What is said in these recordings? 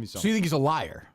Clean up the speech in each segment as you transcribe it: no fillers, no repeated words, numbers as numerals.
so. So you think he's a liar?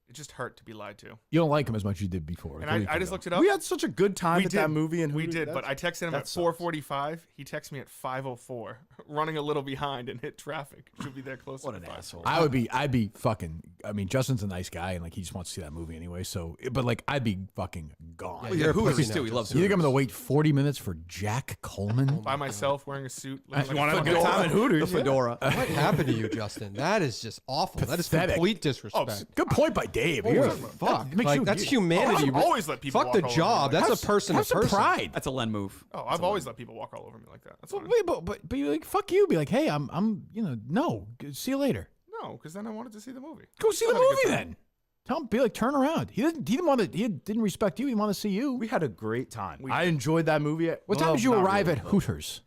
It just hurt to be lied to. You don't like him as much as you did before. And I just looked it up. We had such a good time at that movie. And we did, but I texted him at 4:45. He texted me at 5:04, running a little behind and hit traffic. Should be there close. What an asshole. I'd be fucking. I mean, Justin's a nice guy, and like he just wants to see that movie anyway. So, but like I'd be fucking gone. Yeah, Hooters too. He loves You think I'm Hooters. gonna wait 40 minutes for Jack Coleman? By myself, wearing a suit. You want to have a good time at Hooters? The fedora. What happened to you, Justin? That is just awful. That is Pathetic. complete disrespect. Good point by Dave. Fuck. makes Like, you- that's humanity. I've always let people Fuck walk the all over job. me like That's a person to Have some person. pride. That's a Len move. Oh, I've always let people walk all over me like that. That's fine. Wait, but you're like, fuck you. Be like, hey, no. See you later. No, because then I wanted to see the movie. Go see the Had a good movie time. then. Tell him, be like, turn around. He didn't respect you. He didn't want to see you. We had a great time. I enjoyed that movie. What time did you arrive at Hooters?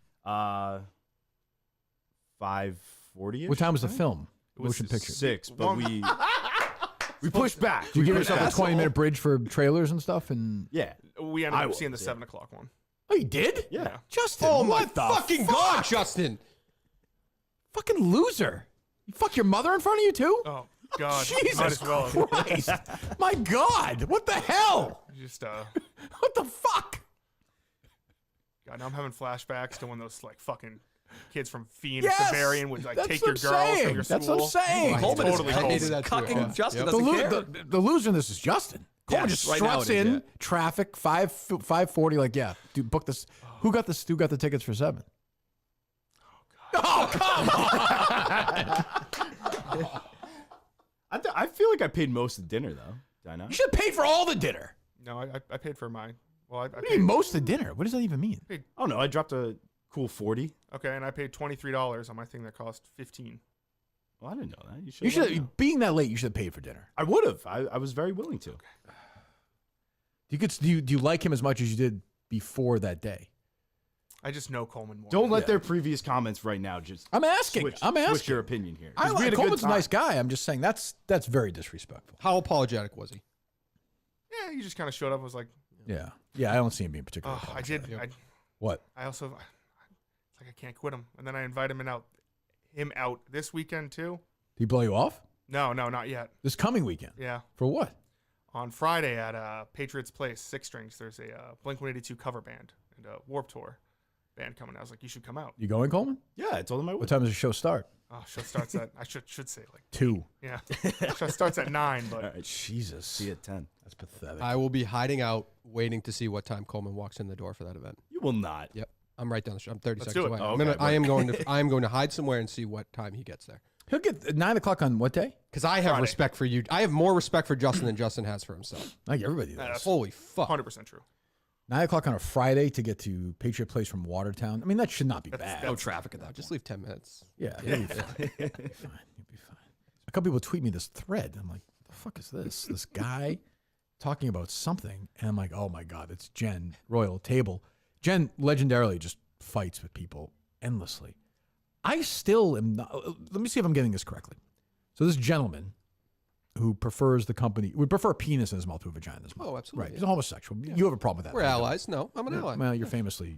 5:40. What time was the film? was Motion picture. 6, but we pushed back. Did you give yourself a Asshole. 20-minute bridge for trailers and stuff? And Yeah. We ended up seeing the 7 o'clock one. oh, you did? Yeah. Justin, Oh my what the fucking god, Justin! fucking loser! You fuck your mother in front of you too? Oh God! Might Jesus as well. Christ! My God! What the hell? Just What the fuck? God, now I'm having flashbacks to when those like fucking kids from Phoenix Yes! Bavarian would like That's take what your I'm girls saying. from your That's school. what I'm saying. Coleman Totally is Coleman. hated that too, cucking yeah. Justin. Yep. Doesn't The, care. the loser in this is Justin. Coleman Yes, just right now struts it is, in yeah. traffic 5:40. Like, yeah, dude, book this. Who got this? Who got the tickets for 7? Oh, come on! I feel like I paid most of the dinner, though. Did I not? You should have paid for all the dinner. No, I paid for mine. Well, I What do you paid, mean most of the dinner? What does that even mean? Oh, no. I dropped a cool 40. okay, and I paid $23 on my thing that cost $15. Well, I didn't know that. You let me should, know. being that late, you should have paid for dinner. I would have. I was very willing to. Do you like him as much as you did before that day? I just know Coleman more. Don't let their previous comments right now just I'm asking. switch your opinion here. 'Cause I we like had a good Coleman's a time. nice guy. I'm just saying that's very disrespectful. How apologetic was he? Yeah, he just kind of showed up. I was like, Yeah, I don't see him being particularly. oh, I did. What? I also, it's like I can't quit him. And then I invite him out this weekend too. Did he blow you off No, not yet. this coming weekend? Yeah. For what? On Friday at Patriots Place, 6 Strings, there's a Blink-182 cover band and a Warped Tour band coming. I was like, you should come out. You going, Coleman? Yeah, I told him I would. What time does the show start? Oh, show starts at, I should say like, 2. yeah. Show starts at 9, but All right, Jesus. see you at 10. That's pathetic. I will be hiding out, waiting to see what time Coleman walks in the door for that event. You will not. Yep, I'm right down the street. I'm 30 Let's seconds do it. away. Oh, okay, I am going to hide somewhere and see what time he gets there. He'll get 9 o'clock on what day? Because I have Friday. respect for you. I have more respect for Justin than Justin has for himself. Like everybody does. that's Holy fuck! 100% true. 9 o'clock on a Friday to get to Patriot Place from Watertown. I mean, that should not be bad. No traffic at that. Just leave 10 minutes. Yeah, you'll be fine. You'll be fine. You'll be fine. A couple people tweet me this thread. I'm like, what the fuck is this? This guy talking about something. And I'm like, oh my God, it's Jen, Royal Table. Jen legendarily just fights with people endlessly. I still am not. Let me see if I'm getting this correctly. So this gentleman who prefers the company, would prefer a penis in his mouth to a vagina in his mouth. Oh, absolutely, Right. yeah. He's a homosexual. You have a problem with that. We're right? allies. No, I'm an ally. Well, you're famously.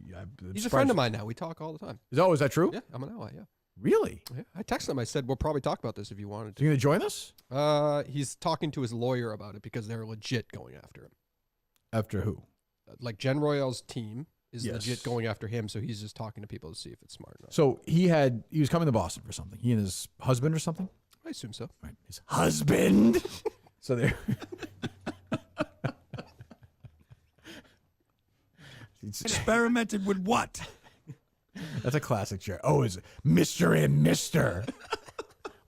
He's a friend of mine now. We talk all the time. Is that true? Yeah, I'm an ally. Yeah. Really? Yeah. I texted him. I said we'll probably talk about this if you wanted So you going to join us? to. He's talking to his lawyer about it because they're legit going after him. After who? Like Jen Royale's team is Yes. legit going after him, so he's just talking to people to see if it's smart enough. So he was coming to Boston for something. He and his husband or something? I assume so. Right. His husband. So they're Experimented with what? that's a classic Jerry. Oh, is it Mr. and Mr.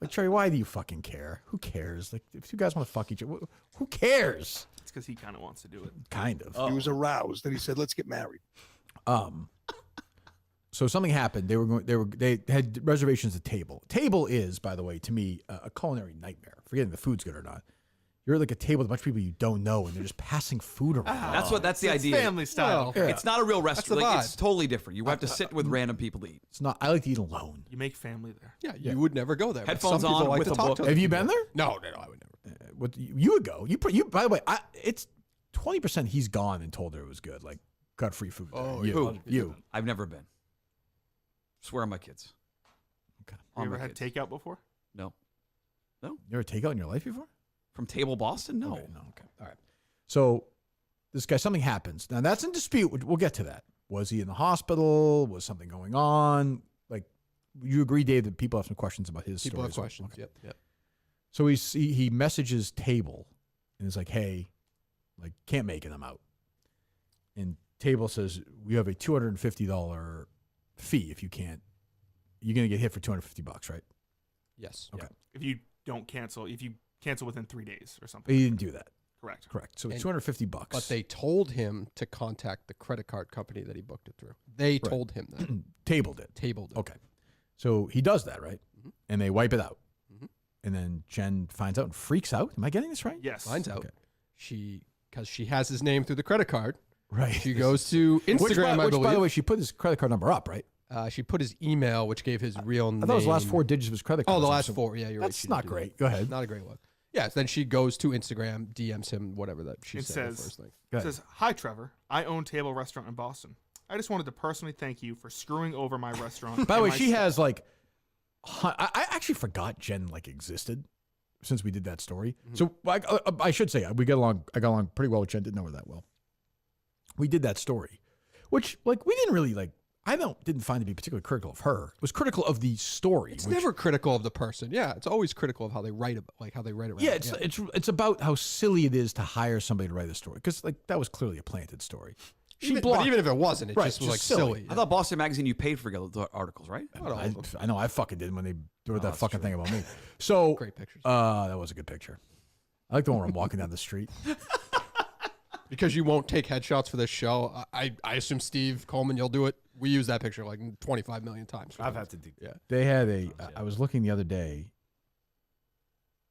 Like, Jerry, why do you fucking care? Who cares? Like, if you guys want to fuck each other, who cares? It's because he kind of wants to do it. Kind of. He was aroused. Then he said, "Let's get married." So something happened. They had reservations at Table. Table is, by the way, to me, a culinary nightmare. Forgetting the food's good or not. You're at like a table with a bunch of people you don't know, and they're just passing food around. That's the idea. Family style. Well, It's not a real restaurant. the Like, vibe. it's totally different. You have to sit with random people to eat. It's not. I like to eat alone. You make family there. Yeah, you would never go there. but Headphones some people on like with to a talk book. to Have you people. been there? No, I would never. What you would go? You. By the way, it's 20%. He's gone and told her it was good. Like got free food. Oh, you. I've never been. Swear on my kids. Okay. You On ever my had kids. takeout before? No. You ever take out in your life before? From Table Boston? No. Okay, no. Okay. All right. So this guy, something happens. Now that's in dispute. We'll get to that. Was he in the hospital? Was something going on? Like, you agree, Dave, that people have some questions about his People have story? questions. Okay. Yep. So he messages Table and is like, hey, like, can't make it. I'm out. And Table says, we have a $250 fee if you can't. You're going to get hit for $250, right? Yes. Okay. If you don't cancel, if you cancel within 3 days or something. He didn't do that. Correct. So it's And- $250. But they told him to contact the credit card company that he booked it through. They told him that. Table did. Tabled it. Okay. So he does that, right? Mhm. And they wipe it out. Mhm. And then Jen finds out and freaks out. Am I getting this right? Yes. Finds out Okay. because she has his name through the credit card. Right. She goes to Instagram, which, I by believe. the way, she put his credit card number up, right? She put his email, which gave his real name. I thought it was the last 4 digits of his credit card. Oh, the or last something. 4. Yeah, you're right. That's She not did do great. that. Go ahead. Not a great look. Yeah, then she goes to Instagram, DMs him, whatever that she It said. The says- first thing. Go It ahead. says, "Hi Trevor, I own Table Restaurant in Boston. I just wanted to personally thank you for screwing over my restaurant." By the way, and my she st- has like, I actually forgot Jen like existed since we did that story. Mm-hmm. So I should say we got along. I got along pretty well with Jen. Didn't know her that well. We did that story, which like we didn't really like. Didn't find to be particularly critical of her. It was critical of the story. It's which- never critical of the person. Yeah, it's always critical of how they write it, like how they write it. Yeah, it's about how silly it is to hire somebody to write a story because like that was clearly a planted story. She but blocked. even if it wasn't, it Right, just was like just silly. silly. I thought Boston Magazine, you paid for the articles, right? Not all of them. I know I fucking did when they wrote that that's fucking true. thing about me. So Great pictures. that was a good picture. I like the one where I'm walking down the street. Because you won't take headshots for this show, I assume Steve Coleman, you'll do it. We use that picture like 25 million times. I've had to do. Yeah. They had I was looking the other day,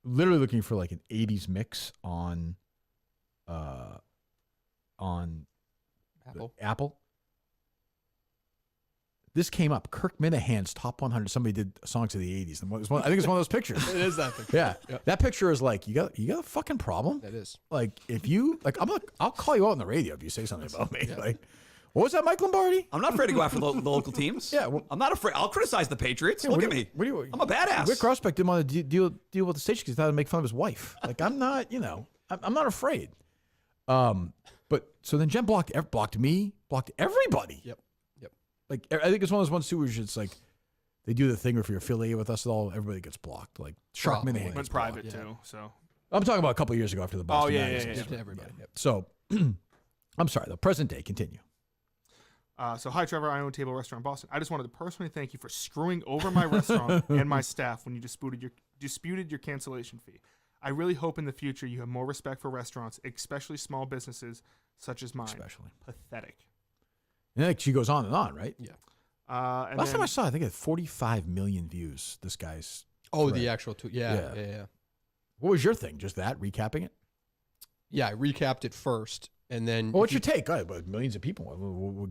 literally looking for like an 80s mix on Apple. Apple. This came up. Kirk Minahan's top 100. Somebody did songs of the 80s. And I think it's one of those pictures. It is that picture. Yeah. Yeah. That picture is like, you got a fucking problem? That is. Like, if you, like, I'll call you out on the radio if you say something about me. Yeah. Like, what was that, Mike Lombardi? I'm not afraid to go after the local teams. Yeah, well- I'm not afraid. I'll criticize the Patriots. Look What at do you- me. what do you- I'm a badass. Rick Grossbeck didn't want to deal with the station because he thought it would make fun of his wife. Like, I'm not, I'm not afraid. But so then Jen blocked me, blocked everybody. Yep. Like, I think it's one of those ones too where it's like they do the thing where if you're affiliated with us at all, everybody gets blocked. Like Shark Probably. Minahan went gets blocked. private yeah. too. So I'm talking about a couple of years ago after the Boston yeah, Magazine. yeah. To everybody. Yep. So I'm sorry, the present day. Continue. hi Trevor, I own Table Restaurant in Boston. I just wanted to personally thank you for screwing over my restaurant and my staff when you disputed your cancellation fee. I really hope in the future you have more respect for restaurants, especially small businesses such as mine. Especially. Pathetic. And then she goes on, right? Yeah. And Last then, time I saw, I think it had 45 million views. This guy's. Oh, Right. the actual tweet. Yeah. What was your thing? Just that recapping it? Yeah, I recapped it first, and then. Well, what's your take? Go ahead, but millions of people.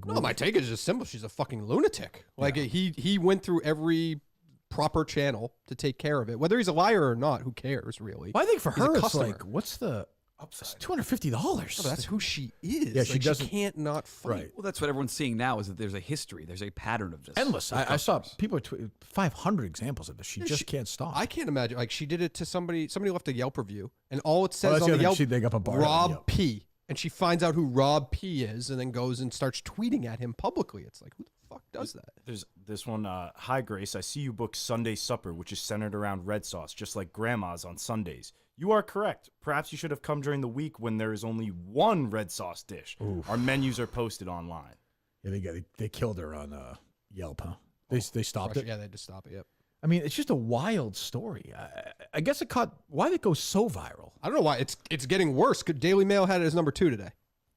No, my take is just simple. She's a fucking lunatic. Like he went through every proper channel to take care of it. Whether he's a liar or not, who cares really? Well, I think for He's a her, it's customer. like, what's the upside. $250? No, but that's who she is. Yeah, she Like, doesn't- She can't not fight. Right. Well, that's what everyone's seeing now is that there's a history. There's a pattern of this. Endless. with I saw customers. people 500 examples of this. She just she- can't stop. I can't imagine. Like she did it to somebody. Somebody left a Yelp review, and all it Oh, says that's on the the other Yelp, thing. They got bombarded on Rob Yelp. P. And she finds out who Rob P. is, and then goes and starts tweeting at him publicly. It's like, who the fuck does that? There's this one. Hi, Grace. I see you book Sunday supper, which is centered around red sauce, just like grandma's on Sundays. You are correct. Perhaps you should have come during the week when there is only one red sauce dish. Our menus are posted online. Yeah, they killed her on Yelp, huh? They stopped it. Yeah, they had to stop it. Yep. I mean, it's just a wild story. I guess it caught. Why did it go so viral? I don't know why it's getting worse. Daily Mail had it as number 2 today.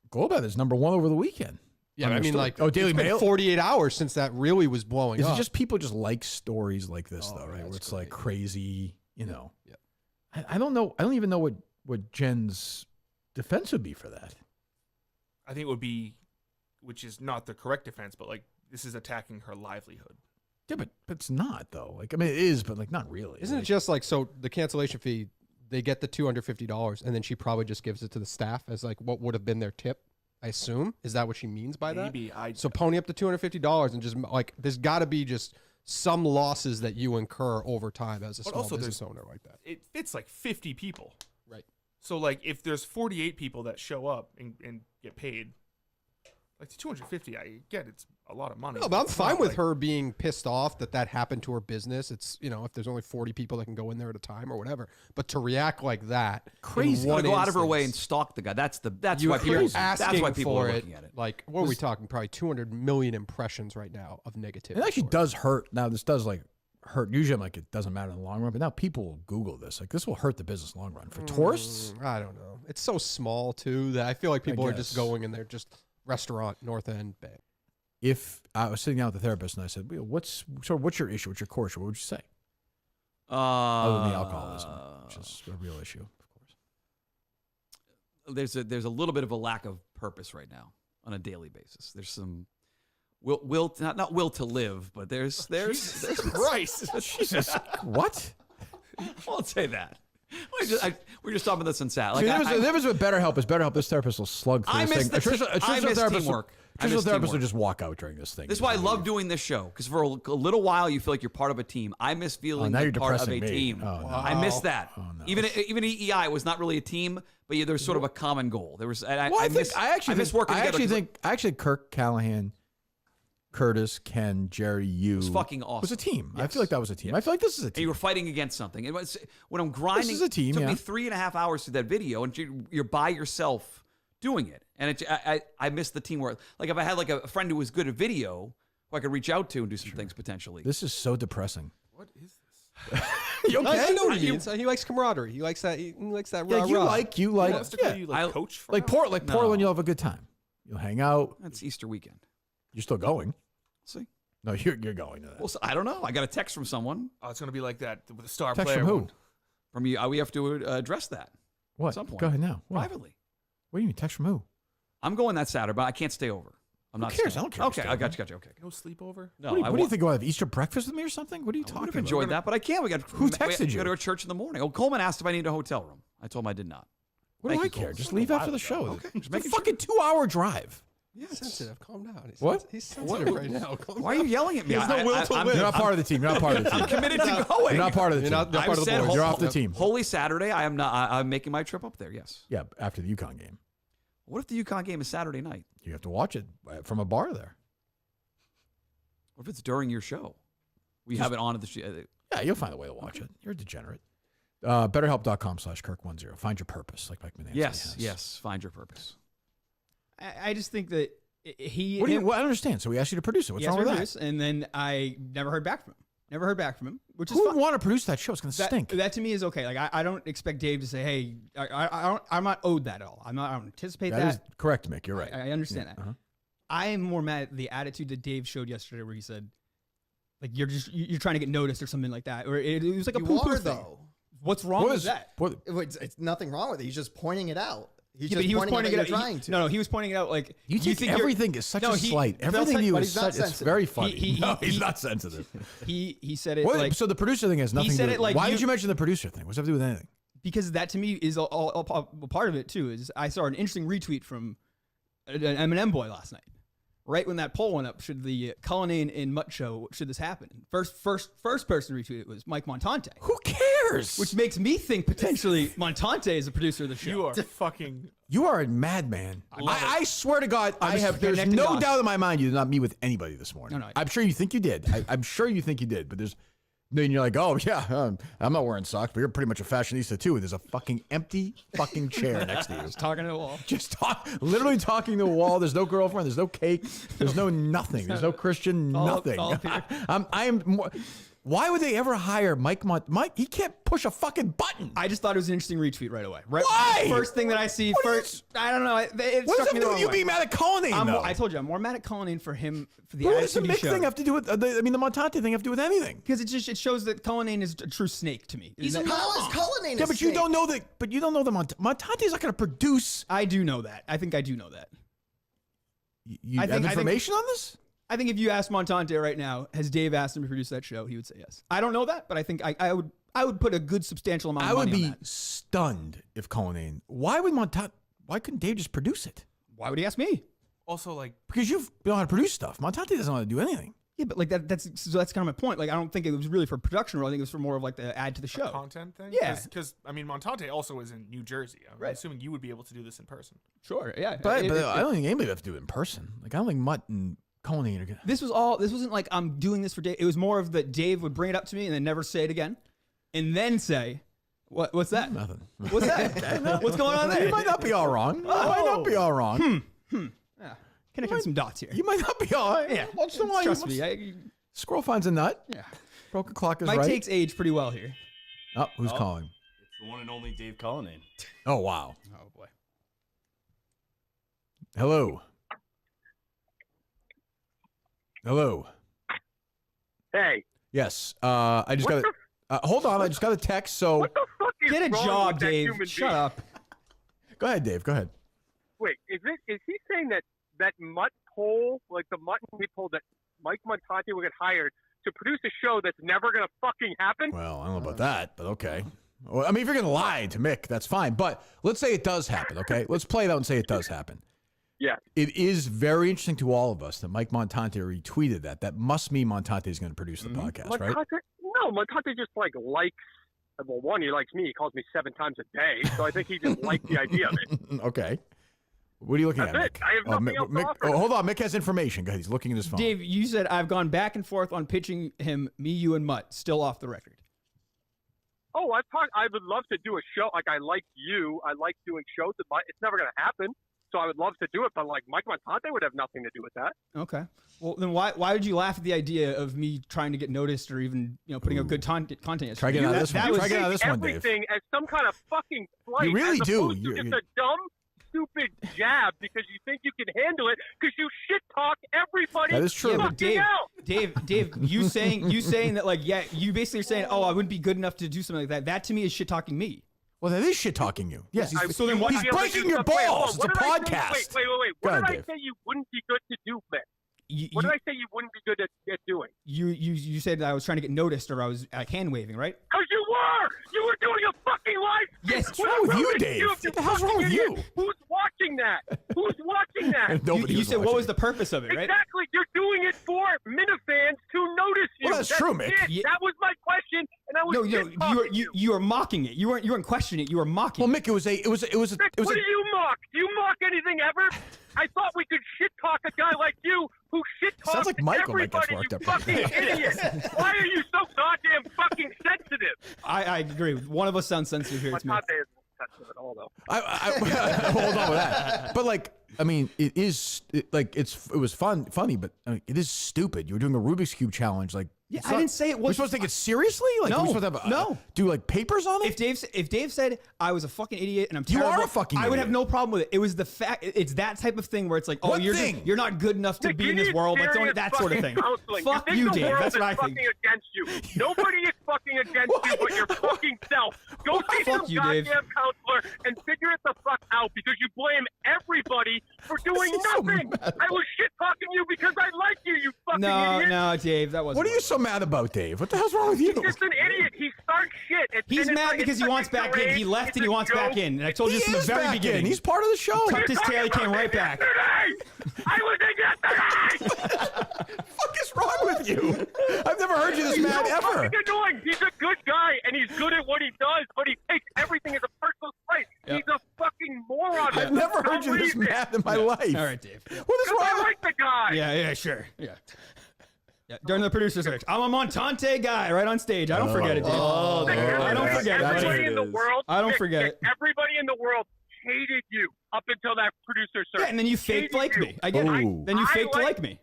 Global is number 1 over the weekend. Yeah, on I their mean, story. like, oh, Daily it's been Mail. 48 hours since that really was blowing Is up. it just people just like stories like this Oh, though, yeah, right? Where it's it's like great. crazy, you know. Yep. I don't know. I don't even know what Jen's defense would be for that. I think it would be, which is not the correct defense, but like this is attacking her livelihood. Yeah, but it's not though. Like, I mean, it is, but like not really. Isn't it Like, just like, so the cancellation fee, they get the $250, and then she probably just gives it to the staff as like what would have been their tip, I assume? Is that what she means by that? Maybe I So pony up the $250 and just like, there's got to be just some losses that you incur over time as a But small also business owner like that. It fits like 50 people. Right. So like if there's 48 people that show up and get paid, like 250, I get it's a lot of money. No, but I'm It's fine not with like- her being pissed off that happened to her business. It's, if there's only 40 people that can go in there at a time or whatever. But to react like that, Crazy. in one Go out of her way and instance, stalk the guy. That's you're why people. That's asking why people for are it. looking at it. Like, what are we talking? Probably 200 million impressions right now of negativity. It actually for does hurt. Now, this does hurt. Usually I'm like, it doesn't matter in the long run, but now people will Google this. Like, this will hurt the business long run. For tourists, I don't know. It's so small too that I feel like people are just guess. going and they're just restaurant, North End, bam. if I was sitting down with the therapist and I said, what's your issue? What's your core issue? What would you say? Other than the alcoholism, which is a real issue, of course. There's a little bit of a lack of purpose right now on a daily basis. There's some will not will to live, but there's Christ. Jesus, what? I won't say that. We're just talking about this on Saturday. See, Like, the difference with BetterHelp is BetterHelp. This therapist will slug through I this miss thing. the I miss teamwork. I Traditional miss therapist will teamwork. just walk out during this thing. This is why I love doing this show, because for a little while you feel like you're part of a team. I miss feeling now like you're part of a depressing me. team. Oh, no. I miss that. Oh, no. Even EEI was not really a team, but yeah, there was sort of a common goal. There was. I miss working together. I actually Kirk Callahan, Curtis, Ken, Jerry, you was fucking awesome. was a team. I Yes. feel like that was a team. I feel like this is a And you team. were fighting against something. It was when I'm grinding. This is a team, It took yeah. me 3.5 hours to that video, and you're by yourself doing it. And I miss the teamwork. Like if I had like a friend who was good at video, who I could reach out to and do some things potentially. This is so depressing. What is this? You okay? I know what he means. He likes camaraderie. He likes that. He likes that. Yeah, rah, you rah. like Realistically, you I- coach for like now? Portland. You'll have a good time. You'll hang out. That's Easter weekend. You're still going. See, No, you're going to that. well, I don't know. I got a text from someone Oh, it's gonna be like that with the star Text player. from who? one. from you. We have to address that What? some point. Go ahead now. What? privately. What do you mean? Text from who? I'm going that Saturday, but I can't stay over. I'm not. cares? staying. I don't care if Okay, you I stay got you. Okay. No sleepover. No, what do you, I what do you wa- think? Go have Easter breakfast with me or something? What are you I would talking have about? enjoyed that, but I can't. We got Who texted we you? Go to a church in the morning. Oh, Coleman asked if I need a hotel room. I told him I did not. What do Thank I you, care? Cole. Just A leave while after the ago. show. Okay, just It's a making fucking 2-hour drive. Sensitive. Calm down. He's What? He's sensitive right now. Calm Why are you yelling at me? He has no will to I'm live. You're not part of the team. You're not part of the team. I'm committed to going. You're not part of the You're team. not- I've part of the said boys. You're off the team. Holy Saturday. I am not. I'm making my trip up there. Yes. Yeah, after the UConn game. What if the UConn game is Saturday night? You have to watch it from a bar there. What if it's during your show? We have it on at the show. Yeah, you'll find a way to watch it. You're a degenerate. BetterHelp.com/Kirk10. Find your purpose, like Mike Manantz Yes. has. Yes. Find your purpose. I just think that he. What do you? him- Well, I don't understand. So we asked you to produce it. What's he asked wrong me with to that? produce, and then I never heard back from him. Never heard back from him, which is Who would fine. want to produce that show? It's going to That, stink. that to me is okay. Like I don't expect Dave to say, "Hey, I'm not owed that at all." I don't anticipate That is correct, Mick. You're right. I understand that. Uh-huh. I am more mad at the attitude that Dave showed yesterday, where he said, "Like you're trying to get noticed or something like that," or it was like a You poo-poo are, thing. though. What's wrong What with is that? what? It's nothing wrong with it. He's just pointing it out. He's Yeah, but just he was pointing out it that out. you're trying to. No, he was pointing it out like You think you're- everything is such No, a slight. Everything to you but is he's not such. It's sensitive. very funny. He- no, he- he's not sensitive. He said it What, like so the producer thing has nothing said to do. it like Why you- did you mention the producer thing? What's that have to do with anything? because that to me is all part of it too. Is I saw an interesting retweet from an Eminem boy last night. Right when that poll went up, should the Cullinane and Mutt show, should this happen? First person to retweet it was Mike Montante, Who cares? which makes me think potentially Montante is the producer of the show. You are fucking. You are a madman. I swear to God, I just have. There's connecting no dots. doubt in my mind you did not meet with anybody this morning. No, I'm sure you think you did. I'm sure you think you did, but there's. Then you're like, oh yeah, I'm not wearing socks, but you're pretty much a fashionista too. There's a fucking empty fucking chair next to you. talking to the wall. Just literally talking to a wall. There's no girlfriend. There's no cake. There's no nothing. There's no Christian all- nothing. all here. I am. Why would they ever hire Mike? Mike, he can't push a fucking button. I just thought it was an interesting retweet right away. Right, Why? First thing that I see, What do you- first, I don't know. It what does struck that me do the with wrong you way. being mad at Cullinane, though? I told you, I'm more mad at Cullinane for him for the What does the attitude he Mick thing showed. have to do with? The Montante thing have to do with anything? Because it shows that Cullinane is a true snake to me. He's That- How is Cullinane? Yeah, a but you snake? don't know that. But you don't know the Montante's not going to produce. I do know that. I think I do know that. You I have think- information on this? I think if you asked Montante right now, has Dave asked him to produce that show, he would say yes. I don't know that, but I think I would put a good substantial amount I of would money on be that. stunned if Cullinane. Why would Montante? Why couldn't Dave just produce it? Why would he ask me? Also, like, Because you know how to produce stuff. Montante doesn't know how to do anything. Yeah, but like that's kind of my point. Like, I don't think it was really for production role. I think it was for more of like the add to the show. Content thing? Yeah. Because, I mean, Montante also is in New Jersey. I'm Right. assuming you would be able to do this in person. Sure, yeah. But I don't think anybody would have to do it in person. Like I don't think Mutt and Cullinane are gonna. This wasn't like I'm doing this for Dave. It was more of that Dave would bring it up to me and then never say it again, and then say, "What's that? Nothing. What's that? What's going on there?" You might not be all wrong. You might not be all wrong. Yeah. Connecting some dots here. You might not be all right. Yeah. Once in a while, Trust me. Squirrel finds a nut. Yeah. Broken clock is My right. takes age pretty well here. Oh, who's calling? It's the one and only Dave Cullinane. Oh wow. Oh boy. Hello. Hello. Hey, Yes. I just got. Hold on. I just got a text. So what the fuck is Get a wrong job, with that Dave. human Shut being? up. go ahead, Dave. Go ahead. Wait, is he saying that Mutt poll, like the Mutt and Wheat poll, that Mike Montante will get hired to produce a show that's never gonna fucking happen? Well, I don't know about that, but okay. Well, I mean, if you're gonna lie to Mick, that's fine. But let's say it does happen. Okay, let's play it out and say it does happen. Yeah. It is very interesting to all of us that Mike Montante retweeted that. That must mean Montante is going to produce the podcast, right? Montante just likes. Well, one, he likes me. He calls me 7 times a day, so I think he just likes the idea of it. Okay. What are you looking That's at, it. Mick? I have nothing else to Mick, offer. hold on. Mick has information. Go ahead. He's looking at his phone. Dave, you said I've gone back and forth on pitching him, me, you, and Mutt, still off the record. Oh, I would love to do a show. Like, I like you. I like doing shows. It's never going to happen. So I would love to do it, but like Mike Montante would have nothing to do with that. Okay. Well, then why did you laugh at the idea of me trying to get noticed or even putting out good content? Try getting out of this one. was- Try getting out of this one, Dave. Everything as some kind of fucking flight. You really as do. opposed to just a dumb, stupid jab because you think you can handle it because you shit talk everybody. That is true. Yeah, but fucking out. Dave, you saying that like, yeah, you basically are saying, oh, I wouldn't be good enough to do something like that. That to me is shit talking me. Well, that is shit talking you. Yes. So then what- He's Wouldn't be able to breaking do your something- balls. What It's a did I say? podcast. Wait. Go What ahead, did I Dave. say you wouldn't be good to do, Ben? You, What did I say you wouldn't be good at doing? you said that I was trying to get noticed or I was hand waving, right? Because you were! You were doing a fucking live! Yes. What's wrong with you, wrong Dave? you What the hell's wrong with you? Who's watching that? Who's watching that? Nobody you was said what watching. was the purpose of it, right? Exactly. You're doing it for Minifans to notice you. Well, that's true, Mick. it. Yeah. That was my question, and I was You were mocking it. You weren't questioning it. You were mocking. Well, it. Mick, it was a. What do you mock? Do you mock anything ever? I thought we could shit talk a guy like you who shit talks Sounds like Michael might get everybody, worked you up. fucking idiot. Why are you so goddamn fucking sensitive? I agree. One of us sounds sensitive here. It's me. Montante isn't sensitive at all, though. I hold on with that. But like, I mean, it was funny, but I mean, it is stupid. You were doing a Rubik's Cube challenge, like. Yeah, it's I didn't say it We're was. supposed to take it seriously? Like, No, we're supposed to have no. do like papers on it? If Dave said I was a fucking idiot and I'm You terrible, are a fucking I would idiot. have no problem with it. It was the fact. It's that type of thing where it's like, oh, What you're thing? you're not good enough to Nick, be you in this need world. That's only serious that sort of fucking thing. counseling. Fuck think you, the Dave. world That's what is I think. fucking against you. Nobody is fucking against you but your fucking self. Go see Fuck some you, goddamn Dave. counselor and figure it the fuck out because you blame everybody for doing This is so nothing. mad. I was shit talking you because I like you, you fucking No, idiot. no, Dave, that wasn't. What are you so mad about, Dave? What the hell's wrong with you? He's just an idiot. He starts shit. He's and it's mad like- because it's he wants like a back in. He charade. left It's and he a wants back joke. in. And I told you He this from is the very back in. beginning. He's part of the show. Tucked his tail, he came right back. Yesterday! I was in yesterday! What is wrong with you? I've never heard you this mad so ever. fucking annoying. He's a good guy and he's good at what he does, but he takes everything as a personal slight. Yeah. He's a fucking moron. I've never heard you this mad in my life. All right, Dave. What is I wrong? like the guy. Yeah, sure. Yeah. Yeah, during the producer search, I'm a Montante guy right on stage. I don't forget it, Dave. Oh, there I don't it is. forget it, That's buddy. what Everybody in the world. I don't Nick, forget Nick, it. Everybody in the world hated you up until that producer search. Yeah, and then you faked Hated like you. me. I get Ooh. it. Then you I faked like- like me.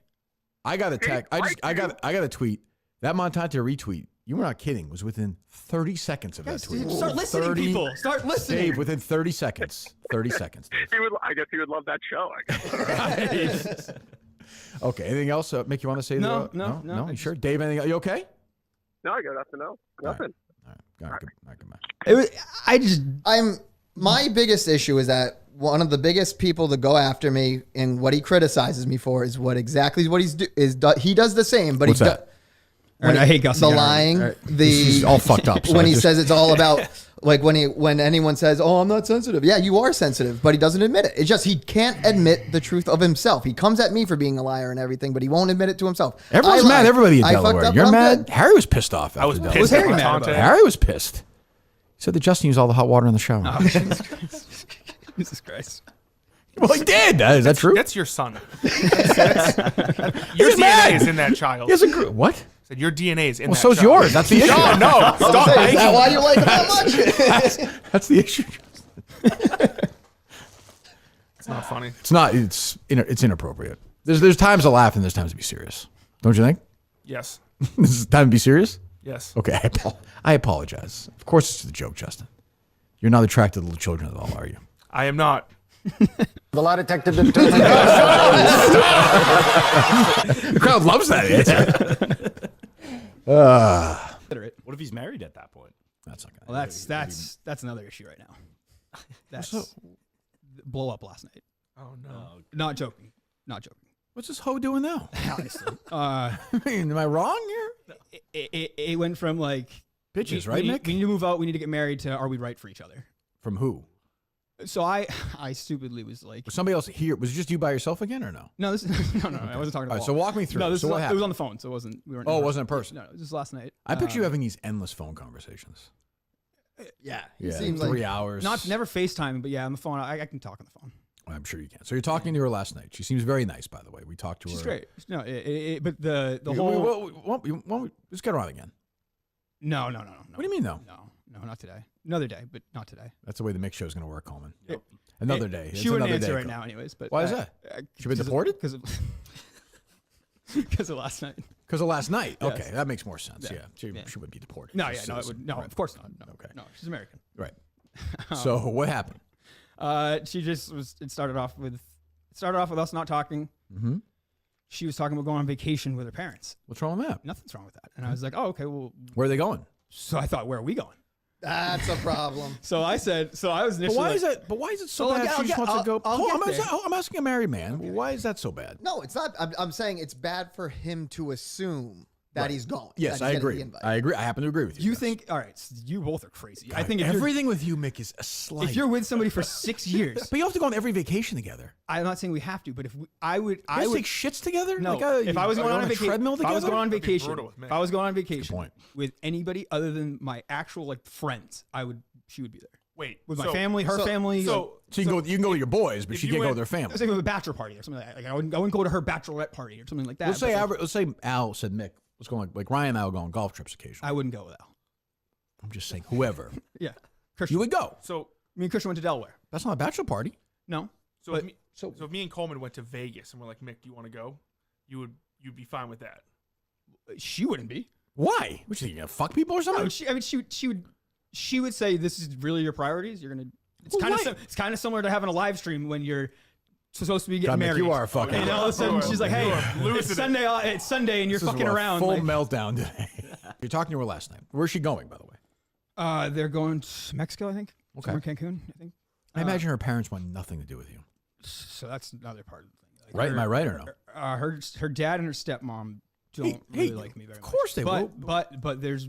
I got a tag. I got a tweet. That Montante retweet. You were not kidding. Was within 30 seconds of that tweet. Start listening, 30 people. Start listening. Dave, within 30 seconds. 30 seconds. Dave. I guess he would love that show. I guess. Okay. Anything else, Mick? You want to say? No, that? no. You I sure? Dave, anything? Are you okay? No, I got nothing else. Nothing. All right. Come on. My biggest issue is that one of the biggest people to go after me and what he criticizes me for is what he's he does the same, but What's that? All right, I hate Gus. the again. lying, All right. the This is all fucked up, so when I he just- says it's all about Like when anyone says, "Oh, I'm not sensitive." Yeah, you are sensitive, but he doesn't admit it. It's just he can't admit the truth of himself. He comes at me for being a liar and everything, but he won't admit it to himself. Everyone's I mad. lied. Everybody in I fucked Delaware. up, You're but I'm mad. good. Harry was pissed off. I was after pissed. Delaware. Harry mad Conte. about it? Harry was pissed. He said that Justin used all the hot water in the shower. Jesus Christ. Well, he did. Is that true? That's your son. Your He's DNA mad. is in that child. He has a what? Said your DNA is in Well, that so's child. yours. That's the issue. No, no. Stop Is making that why you like it that much? That's the issue. It's not funny. It's not. It's inappropriate. There's times to laugh and there's times to be serious. Don't you think? Yes. This is time to be serious. Yes. Okay, I apologize. Of course, it's a joke, Justin. You're not attracted to little children at all, are you? I am not. The lie detector determined. The crowd loves that answer. What if he's married at that point? That's not Well, that's another issue right now. That's blow up last night. Oh no. Not joking. Not joking. What's this hoe doing now? Honestly, I mean, am I wrong here? it went from like Bitches, we right, need, Nick? we need to move out. We need to get married. To are we right for each other? From who? So I stupidly was like, Was somebody else here? Was it just you by yourself again, or no? no, this no, I wasn't talking All about. right, so walk me through. No, this so was, what it happened? was on the phone, so it wasn't. We weren't. Oh, it wasn't in person. No, it was just last night. I picture you having these endless phone conversations. Yeah, Yeah, seems 3 like hours. Never FaceTime, but yeah, on the phone. I can talk on the phone. I'm sure you can. So you're talking to her last night. She seems very nice, by the way. We talked to her. She's great. No, but the whole Let's get her on again. no. What do you mean, though? No, not today. Another day, but not today. That's the way the mix show is going to work, Coleman. Another day. She It's wouldn't another answer day, right Coleman. now, anyways. But Why is that? She been deported? Because of last night. Because of last night. Yes. Okay, that makes more sense. Yeah. Yeah, she Yeah. wouldn't be deported. No, She's a yeah, no, it citizen. would. No, Right. of course not. No, Okay. no, she's American. Right. So what happened? She just was. It started off with us not talking. Mm-hmm. She was talking about going on vacation with her parents. What's wrong with that? Nothing's wrong with that. And I was like, oh, okay, well. Where are they going? So I thought, where are we going? that's a problem. So I said, so I was But initially. why like, is that? But why is it so Well, bad? I'll She just get- wants to go. I'll Oh, get there. I'm asking a married man. Why is that so bad? No, it's not. I'm saying it's bad for him to assume that he's going. Yes, that I he's getting agree. the invite. I agree. I happen to agree with you. You yes. think? All right, so you both are crazy. I God, think if you're, everything with you, Mick, is a slight. if you're with somebody for 6 years, but you have to go on every vacation together. I'm not saying we have to, but if I would, You I guys would. take shits together. No, Like, if I was going on a vacation, treadmill if together. I was going on That'd be vacation, brutal with me. if I was going on vacation point. with anybody other than my actual like friends, she would be there Wait. with my so- family, her family. So So you can go. You can go with your boys, but if she you can't go went- with their I family. was thinking of a bachelor party or something like that. Like I wouldn't go to her bachelorette party or something like that. Let's say but, like, let's say Al said Mick. Let's go like Ryan and I will go on golf trips occasionally. I wouldn't go with Al. I'm just saying, whoever Yeah, Christian. you would go. so Me and Christian went to Delaware. That's not a bachelor party. No, so But- if me, so if me and Coleman went to Vegas and we're like, Mick, do you want to go? You'd be fine with that. she wouldn't be. Why? What you think? You gonna fuck people or something? No, she would say, "This is really your priorities. You're gonna." It's Well, kind why- of it's kind of similar to having a live stream when you're supposed to be getting God, Mick, married. you are fucking. And all of a sudden she's like, "Hey, losing it's it. Sunday. It's Sunday, and you're This is fucking a around." Full Like, meltdown today. You're talking to her last night. Where's she going, by the way? they're going to Mexico, I think. Okay. Somewhere in Cancun, I think. I imagine her parents want nothing to do with you. So that's another part of the thing. Like Right? Am I right or no? Her dad and her stepmom don't Hey, really like me very of much. course they will. But there's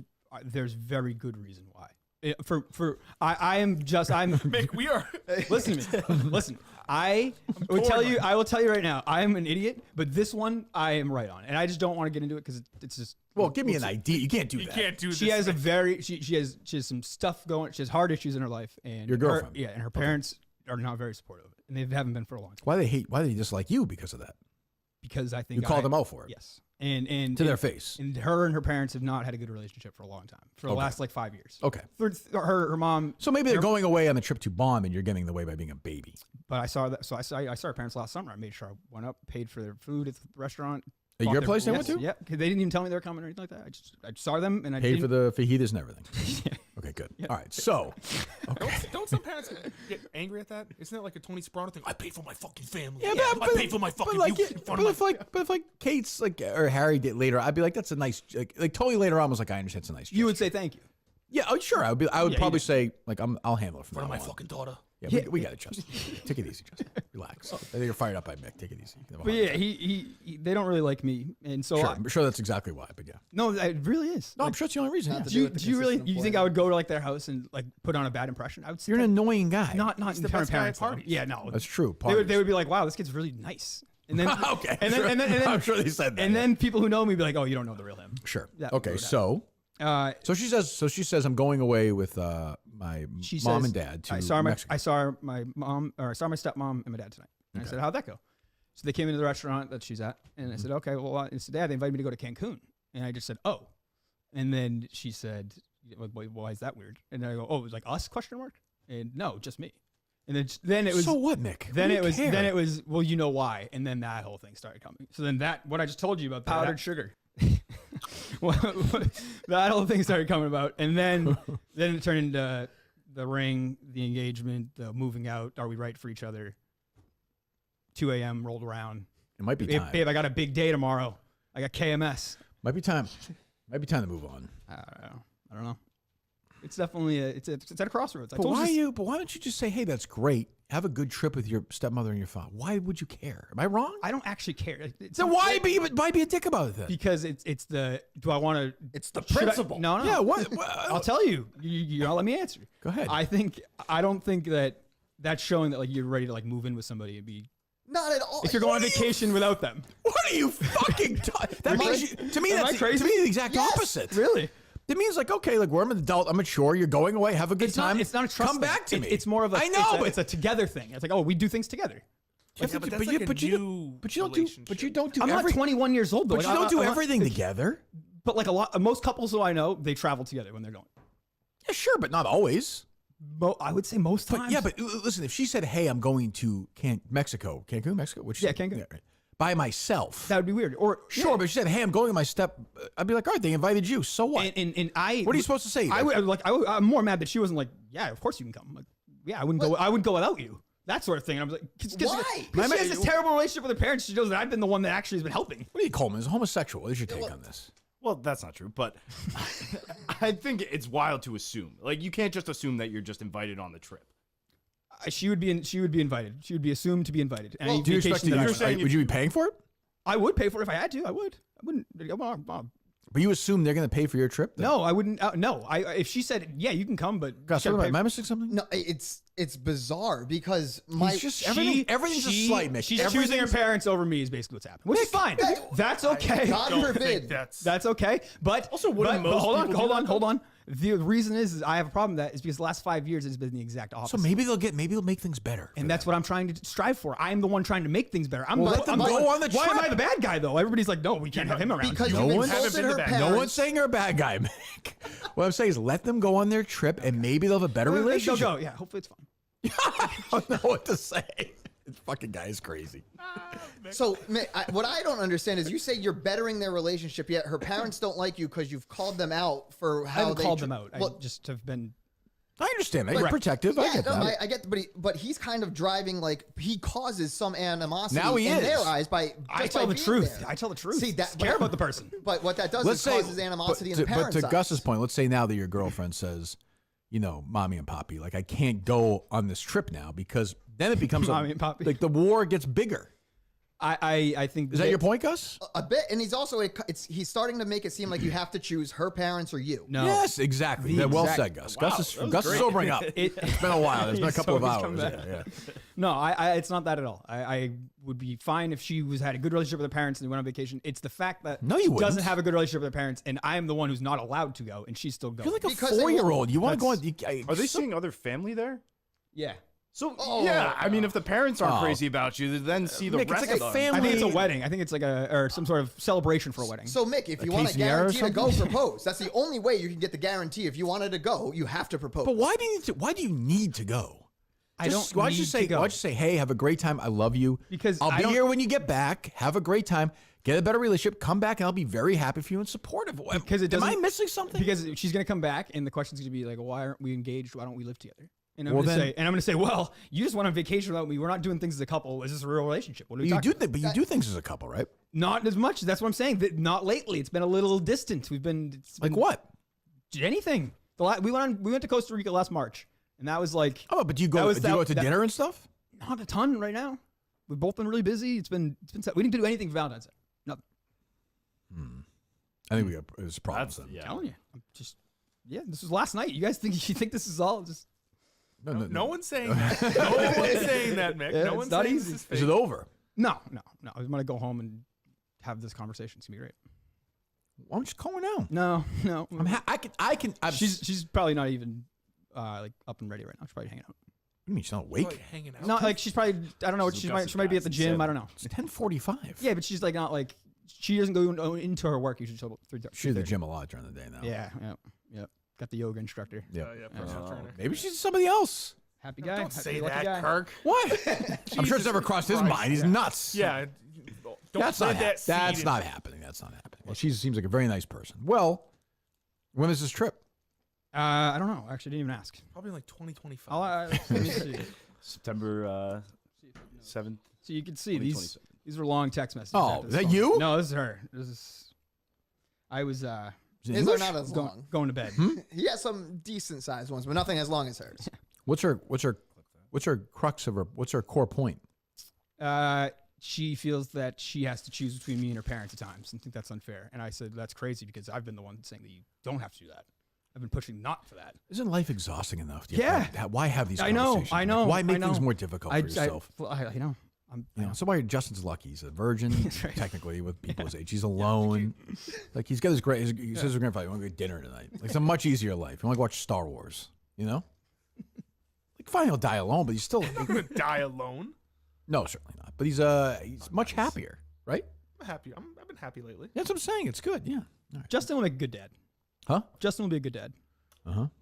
very good reason why. I am just I'm Mick, we are. listen to me. Listen. I will tell you right now, I am an idiot, but this one I am right on. And I just don't want to get into it because it's just Well, give me an idea. You can't do You that. can't do this. she has a very she has some stuff going. She has hard issues in her life, and Your girlfriend? and her parents are not very supportive of it, and they haven't been for a long time. Why do they dislike you because of that? Because I think You called them out for it. Yes, and To their face. And her and her parents have not had a good relationship for a long time, for the Okay. last like 5 years. Okay. Her mom. So maybe they're going away on the trip to Bonn and you're getting in the way by being a baby. But I saw that. So I saw her parents last summer. I made sure I went up, paid for their food at the restaurant. At bought your their- place they yes, went to? Yeah, 'cause they didn't even tell me they were coming or anything like that. I saw them and I Paid didn't, for the fajitas and everything. Okay, good. All right. So, Don't some parents get angry at that? Isn't that like a Tony Soprano thing? I pay for my fucking family. yeah, I pay for my fucking but view in front of my. but if like Kate's like or Harry did later, I'd be like, that's a nice like totally later on was like I understand it's a nice. You would gesture. say thank you. Yeah, oh, sure. I would Yeah, probably you- say like I'll handle it from For now my on. fucking daughter. Yeah, we got it, Justin. Take it easy, Justin. Relax. I think you're fired up by Mick. Take it easy. But yeah, he they don't really like me, and so Sure, I'm sure that's exactly why. But yeah, no, it really is. no, I'm sure it's the only reason. Yeah. to Do you, with the do you really consistent you think I would go to like their house and like put on a bad impression? I would. You're an annoying guy. not the in front of best guy at parents. though. parties. Yeah, no, That's true. they would be like, wow, this kid's really nice. And then Okay, and then, sure. and then I'm sure they said that, And yeah. then people who know me be like, oh, you don't know the real him. Sure. Yeah, Okay. no So she says I'm going away with my She mom says, and dad to I saw Mexico. I saw my mom, or I saw my stepmom and my dad tonight. And I said, how'd that go? So they came into the restaurant that she's at, and I said, okay, well, I said, Dad, they invited me to go to Cancun, and I just said, oh, and then she said, why is that weird? And I go, oh, it was like us ? And no, just me. And then it was So what, Nick? Then What it do was you care? then it was well, you know why, and then that whole thing started coming. So then what I just told you about Powdered sugar. That whole thing started coming about, and then it turned into the ring, the engagement, the moving out. Are we right for each other? 2 a.m. rolled around. It might be time. Babe, I got a big day tomorrow. I got KMS. Might be time. Might be time to move on. I don't know. It's definitely it's at a crossroads. But why don't you just say, hey, that's great. Have a good trip with your stepmother and your father. Why would you care? Am I wrong? I don't actually care. Then why be a dick about it then? Because it's the do I want to? It's the principle. No. Yeah. What? I'll tell you. You don't let me answer. Go ahead. I don't think that that's showing that like you're ready to like move in with somebody and be. Not at all. If you're going on vacation without them. What are you fucking talking? That means to me Am I that's crazy? to me the exact opposite. Really? It means like, okay, like we're an adult, I'm mature, you're going away, have a good time. It's not a trust Come thing. back to me. It's more of a. I know, it's a together thing. It's like, oh, we do things together. Yeah, but that's like a new But you don't do. I'm not 21 years old though. But Like, you don't do I'm not- everything together. But like most couples who I know, they travel together when they're going. Yeah, sure, but not always. I would say most times. But yeah, but listen, if she said, "Hey, I'm going to Mexico," Cancun, Mexico, which Cancun. right, by myself. That would be weird. Or Sure, but she said, "Hey, I'm going to my step." I'd be like, "All right, they invited you. So what?" And I. What are you supposed to say? I'm more mad that she wasn't like, yeah, of course you can come. I'm like, yeah, I wouldn't go. I wouldn't go without you. That sort of thing. And I was like, Why? Because she has this terrible relationship with her parents. She knows that I've been the one that actually has been helping. What do you, Coleman? Is a homosexual? What is your take on this? Well, that's not true, but I think it's wild to assume. Like, you can't just assume that you're just invited on the trip. She would be invited. She would be assumed to be invited. And Do you expect would you be paying for it? I would pay for it if I had to. I would. I wouldn't. But you assume they're going to pay for your trip? Then? No, I wouldn't. No, if she said, yeah, you can come, but Gus, you gotta am I missing something? No, it's bizarre because He's just everything's a slight, Mick. She's choosing her parents over me is basically what's happening, which is fine. That's okay. God Don't forbid. think that's That's okay. But Also, wouldn't most hold on, people do hold that, on, though? hold on. The reason is I have a problem with that is because the last 5 years it's been the exact opposite. So maybe they'll make things better. And that's what I'm trying to strive for. I'm the one trying to make things better. Well, let them go on the Why am trip. I the bad guy though? Everybody's like, no, we can't have him around. Because No you one's- insulted Haven't been her to bad. parents. No one's saying you're a bad guy, Mick. What I'm saying is let them go on their trip and maybe they'll have a better They'll relationship. go. Yeah, hopefully it's fun. I don't know what to say. This fucking guy is crazy. So what I don't understand is you say you're bettering their relationship, yet her parents don't like you because you've called them out for I how haven't they called tr- them out. I Well, just have been. I understand that. But- You're protective. I yeah, get no, that. I get, but he's kind of driving like he causes some animosity Now he in is. their eyes by. I just tell by the being truth. there. I tell the truth. See that? Care about the person. But what that does is causes animosity in the but parents' to eyes. Gus's point, let's say now that your girlfriend says, you know, mommy and poppy, like I can't go on this trip now because then it becomes Mommy and poppy. like the war gets bigger. I think Is that your point, Gus? a bit, and he's also he's starting to make it seem like you have to choose her parents or you. No. Yes, exactly. The Well exact- said, Gus. Wow, Gus is that was Gus is great. sobering up. It's been a while. There's been a He's couple of always come hours. back. Yeah. No, I it's not that at all. I would be fine if she had a good relationship with her parents and they went on vacation. It's the fact that No, you she wouldn't. doesn't have a good relationship with her parents, and I am the one who's not allowed to go, and she's still going. You're like a Because they 4-year-old. You want to go on? Are they seeing other family there? yeah. So, yeah, I mean, if the parents aren't Oh. crazy about you, then see the Mick, it's rest like of a them. family- I think it's a wedding. I think it's like or some sort of celebration for a wedding. So Mick, if you A want a quinceañera or guarantee to go, something? propose. That's the only way you can get the guarantee. If you wanted to go, you have to propose. But why do you need to go? I don't Why'd you need say? to go. Why'd you say, "Hey, have a great time. I love you." Because I'll I be don't- here when you get back. Have a great time. Get a better relationship. Come back, and I'll be very happy for you and supportive. Because it Am I doesn't- missing something? Because she's gonna come back, and the question's gonna be like, "Why aren't we engaged? Why don't we live together?" And I'm Well, gonna say, "Well, you just went on vacation without me. We're not doing things as a couple. Is this a real relationship? What are we you talking do, about?" but you do things as a couple, right? Not as much. That's what I'm saying. That not lately. It's been a little distant. It's Like been what? anything. We went to Costa Rica last March, and that was like Oh, but do you go to dinner and stuff? not a ton right now. We've both been really busy. It's been we didn't do anything for Valentine's Day. Nothing. I think there's problems then. I'm telling you. I'm just this was last night. You guys think this is all just No one's saying that. No one's saying that, Mick. Yeah, no it's one's not saying easy. this is Is fake. it over? No. I'm gonna go home and have this conversation. It's gonna be great. I'm just calling now. No. I can. She's probably not even like up and ready right now. She's probably hanging out. You mean she's not awake? Like hanging out. No, like she's probably I don't know. She's She Augusta might be at the guys gym. instead. I don't know. It's 10:45. Yeah, but she's like not like she doesn't go into her work usually until 3:30. She's at the gym a lot during the day now. Yeah. Got the yoga instructor. Yeah. Yeah, personal trainer. Maybe she's somebody else. Happy guy. Don't say lucky that, guy. Kirk. What? I'm sure it's never crossed his Christ. mind. He's nuts. Yeah. Don't That's plant not that seed That's in- not happening. That's not happening. Well, she seems like a very nice person. Well, when is this trip? I don't know. Actually, didn't even ask. Probably like 2025. Let me see. September 7th. So you can see these. 2027. These were long text messages. Oh, after is this that phone. you? No, this is her. This is. I was Is it His are English? not as long. going to bed. He has some decent sized ones, but nothing as long as hers. What's her crux of her? What's her core point? She feels that she has to choose between me and her parents at times, and think that's unfair. And I said that's crazy because I've been the one saying that you don't have to do that. I've been pushing not for that. Isn't life exhausting enough? Yeah. Why have these? I know, conversations? I know, Why make I know. things more difficult for yourself? I know. You know, so why Justin's lucky. He's a virgin, That's right. technically, with people his age. He's alone. Like he's got his great. He says his grandfather, "You want to go to dinner tonight?" Like it's a much easier life. You want to watch Star Wars, you know? Like fine, he'll die alone, but he's still. I'm not gonna die alone. No, certainly not. But he's much happier, right? I'm happy. I've been happy lately. That's what I'm saying. It's good. Yeah. All right. Justin will make a good dad. Huh? Justin will be a good dad.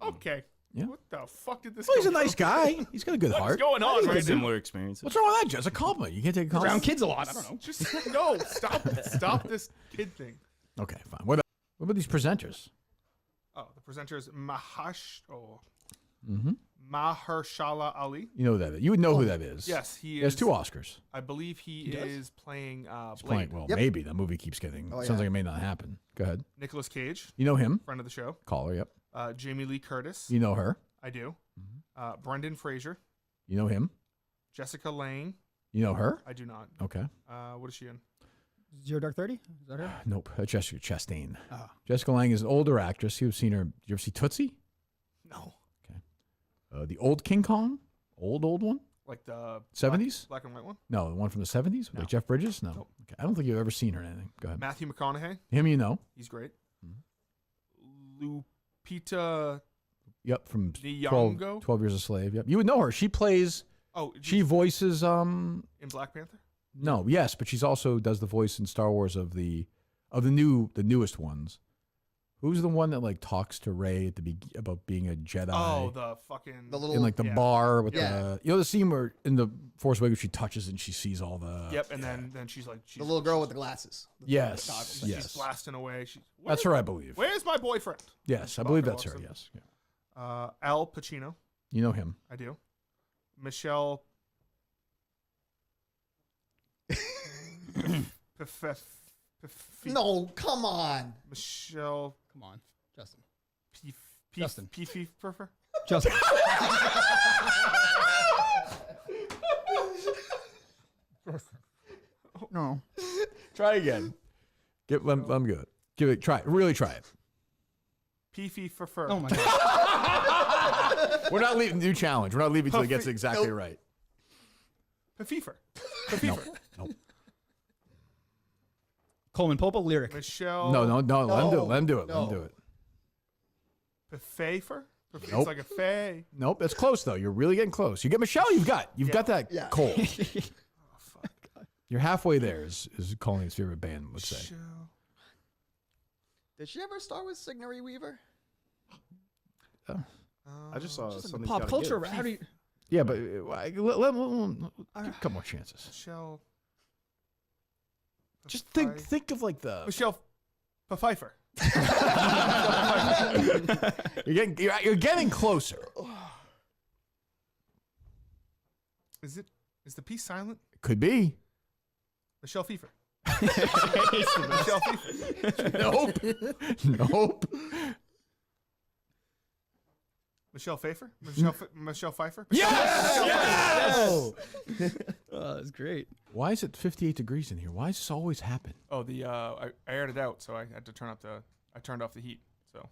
Okay. Yeah. What the fuck did this? Well, he's go a nice from? guy. He's got a good What's heart. going on right now? Similar experiences. What's wrong with that? Just a compliment. You can't take a compliment. Around kids a lot. I don't know. Just no. Stop this kid thing. Okay, fine. What about these presenters? Oh, the presenter is Mm-hmm. Mahershala Ali. You know who that is. You would know who that is. Yes, he He has is. 2 Oscars. I believe he does? is playing He's Blade. playing, well, Yep. maybe. That movie keeps getting. Oh, sounds yeah. like it may not happen. Go ahead. Nicolas Cage, You know him. friend of the show. Caller, yep. Jamie Lee Curtis. You know her. I do. Mm-hmm. Brendan Fraser. You know him. Jessica Lange. You know her. I do not. Okay. What is she in? Zero Dark 30? Is that her? Nope. Jessica Chastain. Oh. Jessica Lange is an older actress. You've seen her. You ever see Tootsie? No. The old King Kong? Old one? Like the 70s? black and white one. No, the one from the 70s? No. Like Jeff Bridges? No. Nope. Okay. I don't think you've ever seen her in anything. Go ahead. Matthew McConaughey. Him you know. He's great. Mm-hmm. Lupita. Yep, from Nyong'o? 12 Years a Slave. Yep. You would know her. She plays, Oh, she voices, in Black Panther. no, yes, but she's also does the voice in Star Wars of the newest ones. Who's the one that like talks to Rey at the about being a Jedi? Oh, the fucking The little in like the yeah. bar with Yeah. the the scene where in the Force Awakens she touches and she sees all the Yep, and then she's like the little girl with the glasses. yes she's yes blasting away. that's her I believe Where's my boyfriend? yes I believe Walker that's her Watson. yes yeah. Al Pacino. You know him. I do. Michelle. No, come on. Michelle. Come on, Justin. Justin. Pfeiffer. Justin. No. Try again. Let him do it. Give it. Try it. Really try it. Pfeiffer. Oh my god. We're not leaving. New challenge. We're not leaving until he gets it Nope. exactly right. Pfeiffer. No. No. Coleman Popa lyric. Michelle. No. Let him do it. Let him do it. Let No. him do it. Pfeiffer. It's Nope. like a fay. Nope. That's close though. You're really getting close. You get Michelle. You've got that Yeah. Cole. Oh fuck. You're halfway there. Is calling his favorite band. Let's say. Michelle. Did she ever start with Sigourney Weaver? I just saw something. Pop culture. How do you? Yeah, but let give a couple more chances. Michelle. Just think of like the Michelle Pfeiffer. you're getting closer. Is the P silent? Could be. Michelle Pfeiffer. Michelle Pfeiffer. Nope. Nope. Michelle Pfeiffer? Michelle Pfeiffer? Yes! Oh, that's great. Why is it 58 degrees in here? Why does this always happen? Oh, I aired it out, so I had to I turned off the heat. So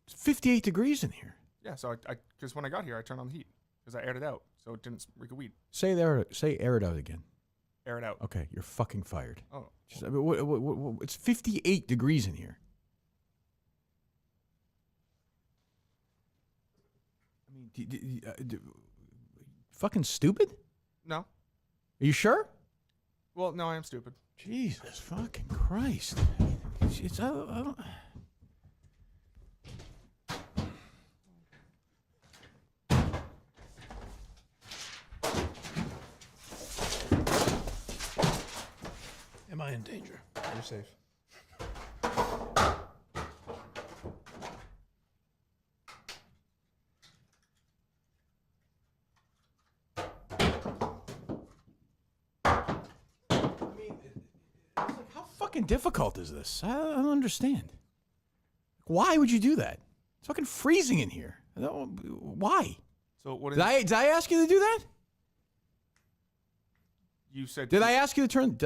It's 58 degrees in here. yeah, so because when I got here, I turned on the heat because I aired it out, so it didn't reek of weed. Say air it out again. Air it out. Okay, you're fucking fired. Oh, I mean, it's 58 degrees in here. I mean, fucking stupid? no. Are you sure? Well, no, I am stupid. Jesus fucking Christ. It's, I don't... Am I in danger? You're safe. How fucking difficult is this? I don't understand. Why would you do that? It's fucking freezing in here. Why? So what Did I ask you to do that? You said? Did I ask you to turn?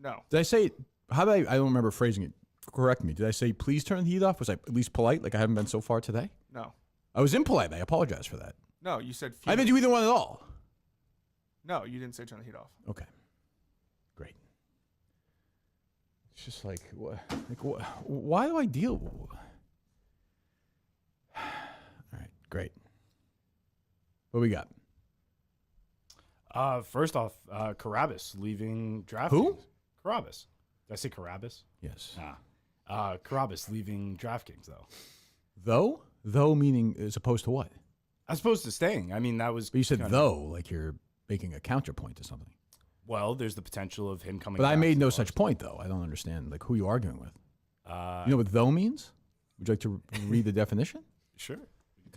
No. Did I say? How did I don't remember phrasing it. Correct me. Did I say please turn the heat off? Was I at least polite? Like I haven't been so far today. No. I was impolite. I apologize for that. No, you said. I didn't do either one at all. No, you didn't say turn the heat off. Okay. Great. It's just like why do I deal? All right. Great. What we got? First off, Carabas leaving DraftKings. Who? Carabas. Did I say Carabas? Yes. Carabas leaving DraftKings, though. Though meaning as opposed to what? As opposed to staying. I mean, that was. But you said kinda- though, like you're making a counterpoint to something. Well, there's the potential of him coming. But I back made to no the such point, though. I don't understand. Like, who are you arguing with? Arsenal. You know what though means? Would you like to read the definition? Sure.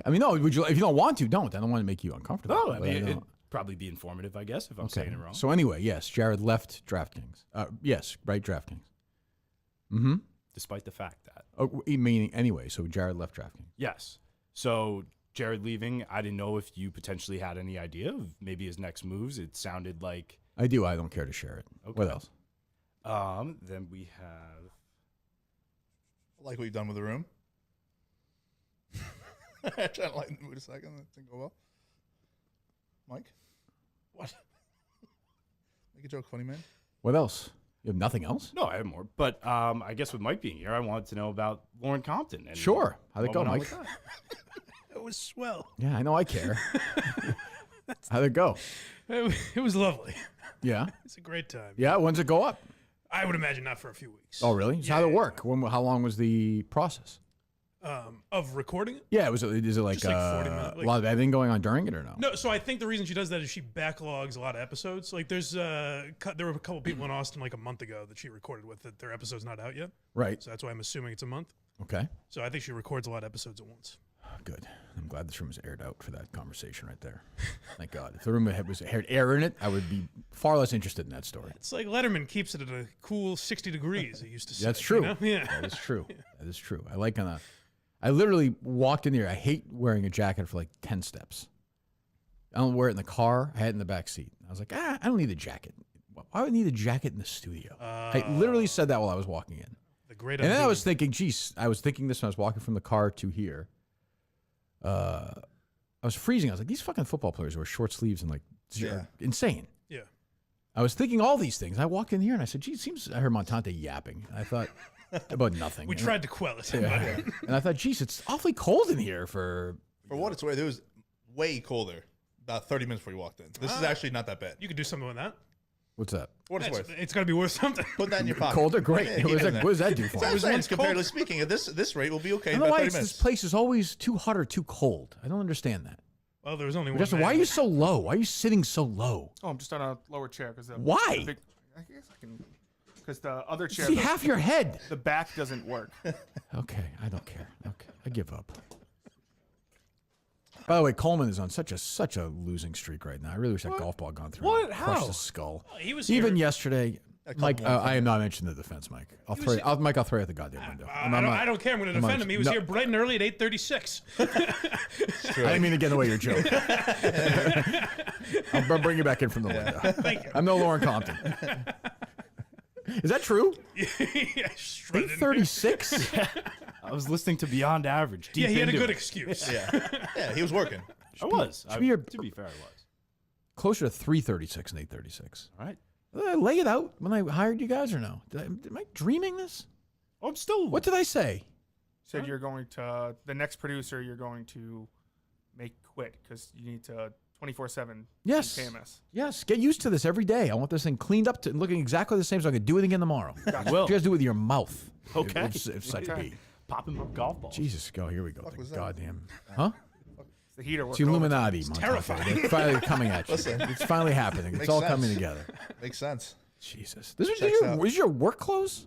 I mean, no. Would you? If you don't want to, don't. I don't want to make you uncomfortable. No, I but mean, don't- it'd probably be informative, I guess, if I'm saying it wrong. So anyway, yes, Jared left DraftKings. Yes, right, DraftKings. Mm-hmm. Despite the fact that. Oh, meaning anyway. So Jared left DraftKings. Yes. So Jared leaving, I didn't know if you potentially had any idea of maybe his next moves. It sounded like. I do. I don't care to share it. Okay. What else? Then we have. Like what you've done with the room. Trying to lighten the mood a second. That didn't go well. Mike? What? Make a joke, funny man. What else? You have nothing else? No, I have more. But I guess with Mike being here, I wanted to know about Lauren Compton. And Sure. How'd it what go, went on Mike? with that. It was swell. Yeah, I know. I care. How'd it go? It was lovely. Yeah. It's a great time. Yeah. When's it go up? I would imagine not for a few weeks. Oh, really? So Yeah, how'd it yeah, work? How long was the process? Of recording it? Yeah. Is it like, Just like 40 minutes, a lot of editing going on during it or no? No, so I think the reason she does that is she backlogs a lot of episodes. Like there were a couple people in Austin like a month ago that she recorded with that their episode's not out yet. Right. So that's why I'm assuming it's a month. Okay. So I think she records a lot of episodes at once. Good. I'm glad this room was aired out for that conversation right there. Thank God. If the room had air in it, I would be far less interested in that story. It's like Letterman keeps it at a cool 60 degrees, it used to say. That's true. You know? Yeah. That is true. That is true. I literally walked in here. I hate wearing a jacket for like 10 steps. I don't wear it in the car. I had it in the back seat. I was like, I don't need a jacket. Why would I need a jacket in the studio? I literally said that while I was walking in. The great And then I idea. was thinking, geez, I was thinking this when I was walking from the car to here. I was freezing. I was like, these fucking football players wear short sleeves and like are insane. Yeah. I was thinking all these things. I walked in here and I said, gee, it seems I heard Montante yapping. I thought about nothing. We tried to quell it. Yeah. And I thought, geez, it's awfully cold in here for what it's worth. It was way colder about 30 minutes before you walked in. This is actually not that bad. You could do something with that. What's that? What it's worth. It's got to be worth something. Put that in your pocket. Colder? Great. Yeah, What does that do for It us? was once comparatively speaking, at this rate, we'll be okay I in don't know about why 30 minutes. this place is always too hot or too cold. I don't understand that. Well, there was only one. Justin, why are you so low? Why are you sitting so low? Oh, I'm just on a lower chair because Why? I guess I can. Because the other chair. See half your head. The back doesn't work. Okay, I don't care. Okay, I give up. By the way, Coleman is on such a losing streak right now. I really wish that golf ball had gone through. What? And crushed How? his skull. He was Even here. yesterday. Mike, I am not mentioning the defense, Mike. I'll throw you out the goddamn window. I don't care. I'm going to defend him. He was here bright and early at 8:36. I didn't mean to get in the way of your joke. I'll bring you back in from the window. Thank you. I'm no Lauren Compton. Is that true? 8:36. I was listening to Beyond Average. Yeah, he had a into good it. excuse. Yeah, he was working. I was. should be your- to be fair, I was. Closer to 3:36 and 8:36. All right. Did I lay it out when I hired you guys or no? Am I dreaming this? Oh, I'm still. What did I say? Said you're going to the next producer. You're going to make quit because you need to 24/7. Yes. KMS. Yes. Get used to this every day. I want this thing cleaned up to looking exactly the same so I can do it again tomorrow. Will. You guys do it with your mouth. Okay. If such be. Popping up golf balls. Jesus, go. Here we go. The was that? goddamn. Huh? It's the heater. It's the Illuminati. It's terrifying. They're finally coming at you. Listen. It's finally happening. It's Makes all sense. coming together. Makes sense. Jesus. This is Checks your, out. is your work clothes?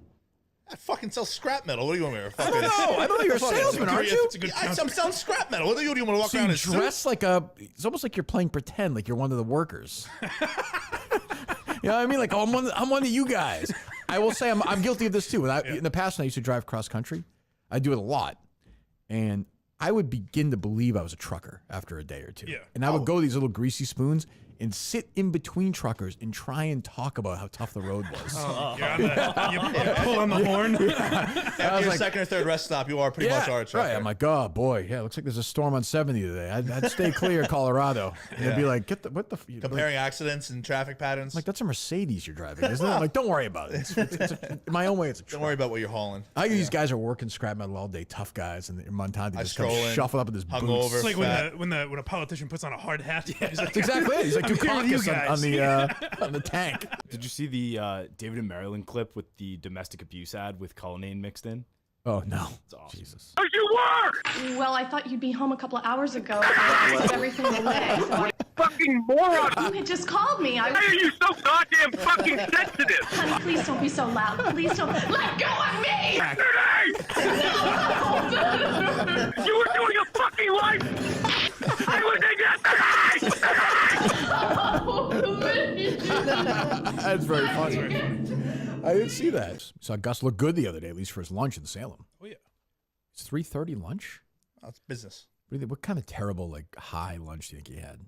I fucking sell scrap metal. What do you want me to I don't know. I don't know. You're a salesman, aren't you? I'm selling scrap metal. What do you want me to walk So around you in a suit? dress like it's almost like you're playing pretend, like you're one of the workers. You know what I mean? Like, oh, I'm one of you guys. I will say I'm guilty of this too. In the past, when I used to drive cross country, I do it a lot. And I would begin to believe I was a trucker after a day or two. Yeah. And I would go to these little greasy spoons and sit in between truckers and try and talk about how tough the road was. You pull on the horn. After your second or third rest stop, you are pretty much our trucker. Right. I'm like, oh boy, yeah, looks like there's a storm on 70 today. I'd stay clear, Colorado. And they'd be like, Comparing accidents and traffic patterns. Like, that's a Mercedes you're driving, isn't it? I'm like, don't worry about it. In my own way, it's a truck. Don't worry about what you're hauling. These guys are working scrap metal all day, tough guys, and Montana just comes strolling, shuffle up in his hungover. boots. It's like when a politician puts on a hard hat. He's like, That's exactly it. He's like I'm here with you Dukakis guys. on the tank. Did you see the David and Marilyn clip with the domestic abuse ad with Cullinane mixed in? Oh no! It's awesome. Jesus. Where'd you work? Well, I thought you'd be home a couple of hours ago. I took everything away. So Fucking moron! you had just called me. Why are you so goddamn fucking sensitive? Honey, please don't be so loud. Please don't. Let go of me! Yesterday! You were doing a fucking life! I was in yesterday! That's very funny. I didn't see that. Saw Gus look good the other day, at least for his lunch in Salem. Oh yeah. It's 3:30 lunch. That's business. Really, what kind of terrible high lunch do you think he had?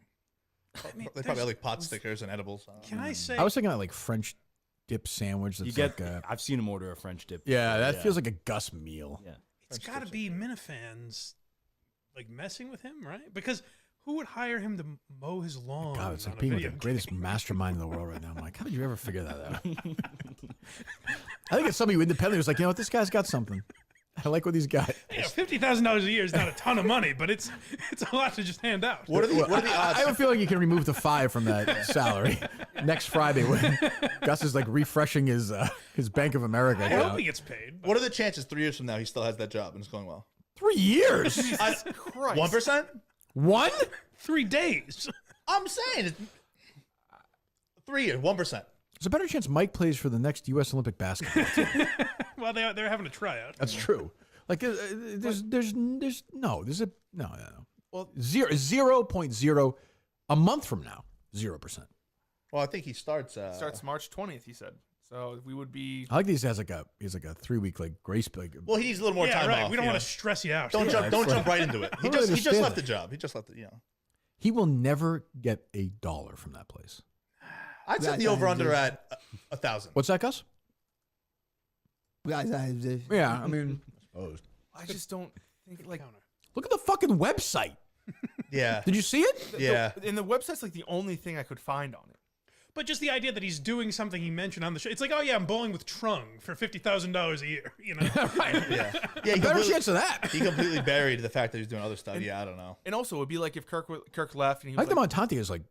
They probably have like pot stickers and edibles. Can I say? I was thinking like French dip sandwich. That's You get. like I've seen him order a French dip. yeah, before, that feels like a Gus meal. Yeah. It's got to be Minifans, like messing with him, right? Because who would hire him to mow his lawn? God, it's like on a being with video the greatest mastermind in the world right now. I'm like, how did you ever figure that out? I think it's somebody who independently was like, you know what, this guy's got something. I like what he's got. Yeah, $50,000 a year is not a ton of money, but it's a lot to just hand out. What are the odds? I have a feeling you can remove the 5 from that salary next Friday when Gus is like refreshing his Bank of America I account. hope he gets paid. What are the chances 3 years from now he still has that job and it's going well? 3 years? 1%? 1? 3 days. I'm saying it's 3 years, 1%. There's a better chance Mike plays for the next U.S. Olympic basketball team. Well, they're having a tryout. That's true. Like there's no. Well, 0.0 a month from now, 0%. Well, I think he starts. Starts March 20th. He said. So we would be. I like these has like a 3-week grace. Well, he needs a little more time off. We don't want to stress you out. Don't jump right into it. He don't just understand left that. the job. He just left it. He will never get $1 from that place. I'd set the over under at 1,000. What's that, Gus? Yeah, I mean, I just don't think like. look at the fucking website. Yeah. Did you see it? Yeah. And the website's like the only thing I could find on it. But just the idea that he's doing something he mentioned on the show. It's like, oh yeah, I'm bowling with Trung for $50,000 a year. You know, Right. Yeah. Better chance of that. He completely buried the fact that he's doing other stuff. Yeah, I don't know. And also, it'd be like if Kirk left and he I was think the Montante is like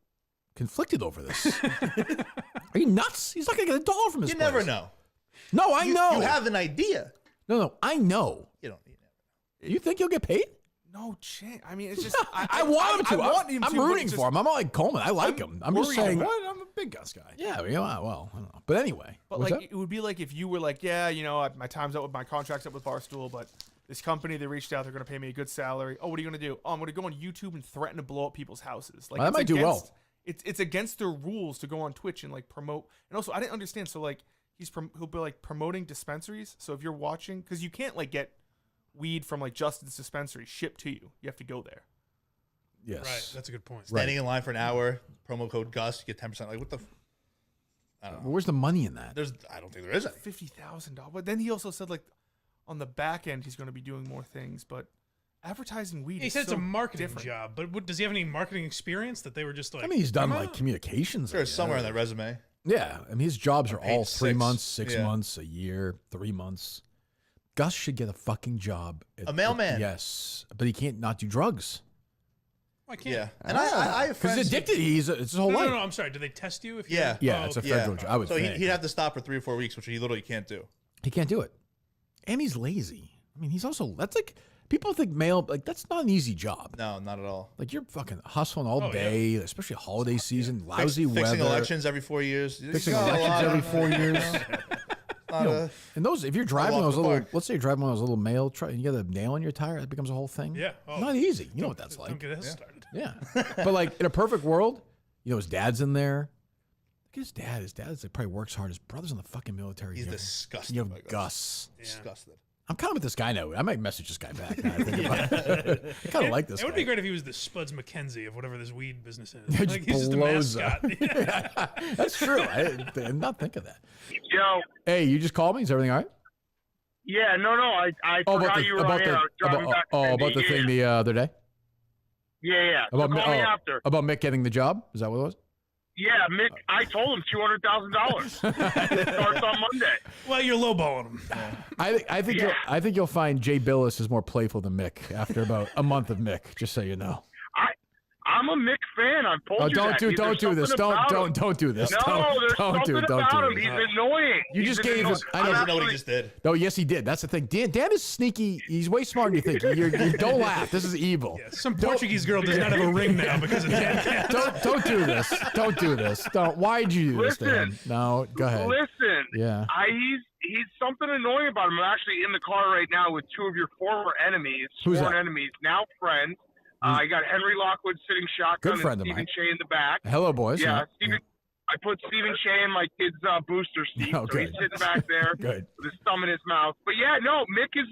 conflicted over this. Are you nuts? He's not gonna get $1 from his You place. never know. No, I know. You have an idea. No, I know. You don't. You think he'll get paid? no chance. I mean, it's just I want him to. I want him I'm to, but rooting it's for him. I'm not like Coleman. I like him. I'm just worried saying. about What? I'm a big Gus guy. Yeah, well, I don't know. But anyway, But what's like, that? it would be like if you were like, yeah, you know, my time's up with my contract's up with Barstool, but this company they reached out, they're going to pay me a good salary. Oh, what are you going to do? Oh, I'm going to go on YouTube and threaten to blow up people's houses. Like Well, that it's might do well. against- It's against their rules to go on Twitch and like promote. And also, I didn't understand. So like, he'll be like promoting dispensaries. So if you're watching, because you can't like get weed from like Justin's dispensary shipped to you. You have to go there. Yes. Right. That's a good point. Standing in line for an hour, promo code Gus, you get 10%. Like, what the? I don't know. Well, where's the money in that? I don't think there is any. $50,000. But then he also said like on the back end he's going to be doing more things. But advertising weed. He is said it's so a marketing different. job, but does he have any marketing experience that they were just like? I mean, he's done "Come like on." communications. There's somewhere in that resume. Yeah, I mean, his jobs are On all page 3 6. months, 6 Yeah. months, a year, 3 months. Gus should get a fucking job. A mailman. Yes, but he can't not do drugs. I can't. Yeah, and I have Because friends. he's addicted. It's his whole No, life. no, I'm sorry. Do they test you if you? Yeah. Yeah, Oh, it's a okay. federal job. I would So think. he'd have to stop for 3 or 4 weeks, which he literally can't do. He can't do it. And he's lazy. I mean, he's also, that's like, people think mail, like, that's not an easy job. No, not at all. Like, you're fucking hustling all Oh, day, especially holiday season, lousy weather. Fixing elections every 4 years. Fixing You got a elections lot every of- 4 years. Not You know, a- and those, if you're driving walk those the little, park. let's say you're driving one of those little mail trucks and you got a nail in your tire, it becomes a whole thing. Yeah. Oh. Not easy. You know what that's Don't like. get us started. Yeah. But like in a perfect world, you know, his dad's in there. Look at his dad. His dad's like probably works hard. His brother's in the fucking military. He's You have- disgusted. You by have Gus. Disgusted. I'm kind of with this guy now. I might message this guy back. Now I think about it. I kind of like this It would guy. be great if he was the Spuds McKenzie of whatever this weed business is. Just Like, he's just a blows mascot. up. That's true. I did not think of that. Yo, Hey, you just called me. Is everything all right? yeah, no, I forgot you were on air. I was driving back to San about the Diego. thing the other day. Yeah. So About call me after. about Mick getting the job. Is that what it was? Yeah, Mick, I told him $200,000. Starts on Monday. Well, you're lowballing him. I think you'll find Jay Billis is more playful than Mick after about a month of Mick. Just so you know. I'm a Mick fan. I've told you don't that. do There's this. something about him. Don't do this. No, there's don't something do about him. this. He's annoying. You He's just an gave annoying- us. I don't know what he just did. No, yes, he did. That's the thing. Dan is sneaky. He's way smarter than you think. You don't laugh. This is evil. Yeah, some Portuguese girl does not have a ring now because of Dan. Don't do this. Don't do this. Don't. Why'd you do this to him? No, go ahead. Listen. Yeah. He's something annoying about him. I'm actually in the car right now with two of your former enemies, Who's sworn that? enemies, now friends. I got Henry Lockwood sitting shotgun Good friend and of Stephen mine. Shea in the back. Hello, boys. Yeah, Stephen. I put Stephen Shea in my kid's booster seat, Oh, so he's good. sitting back there Good. with his thumb in his mouth. But yeah, no, Mick is.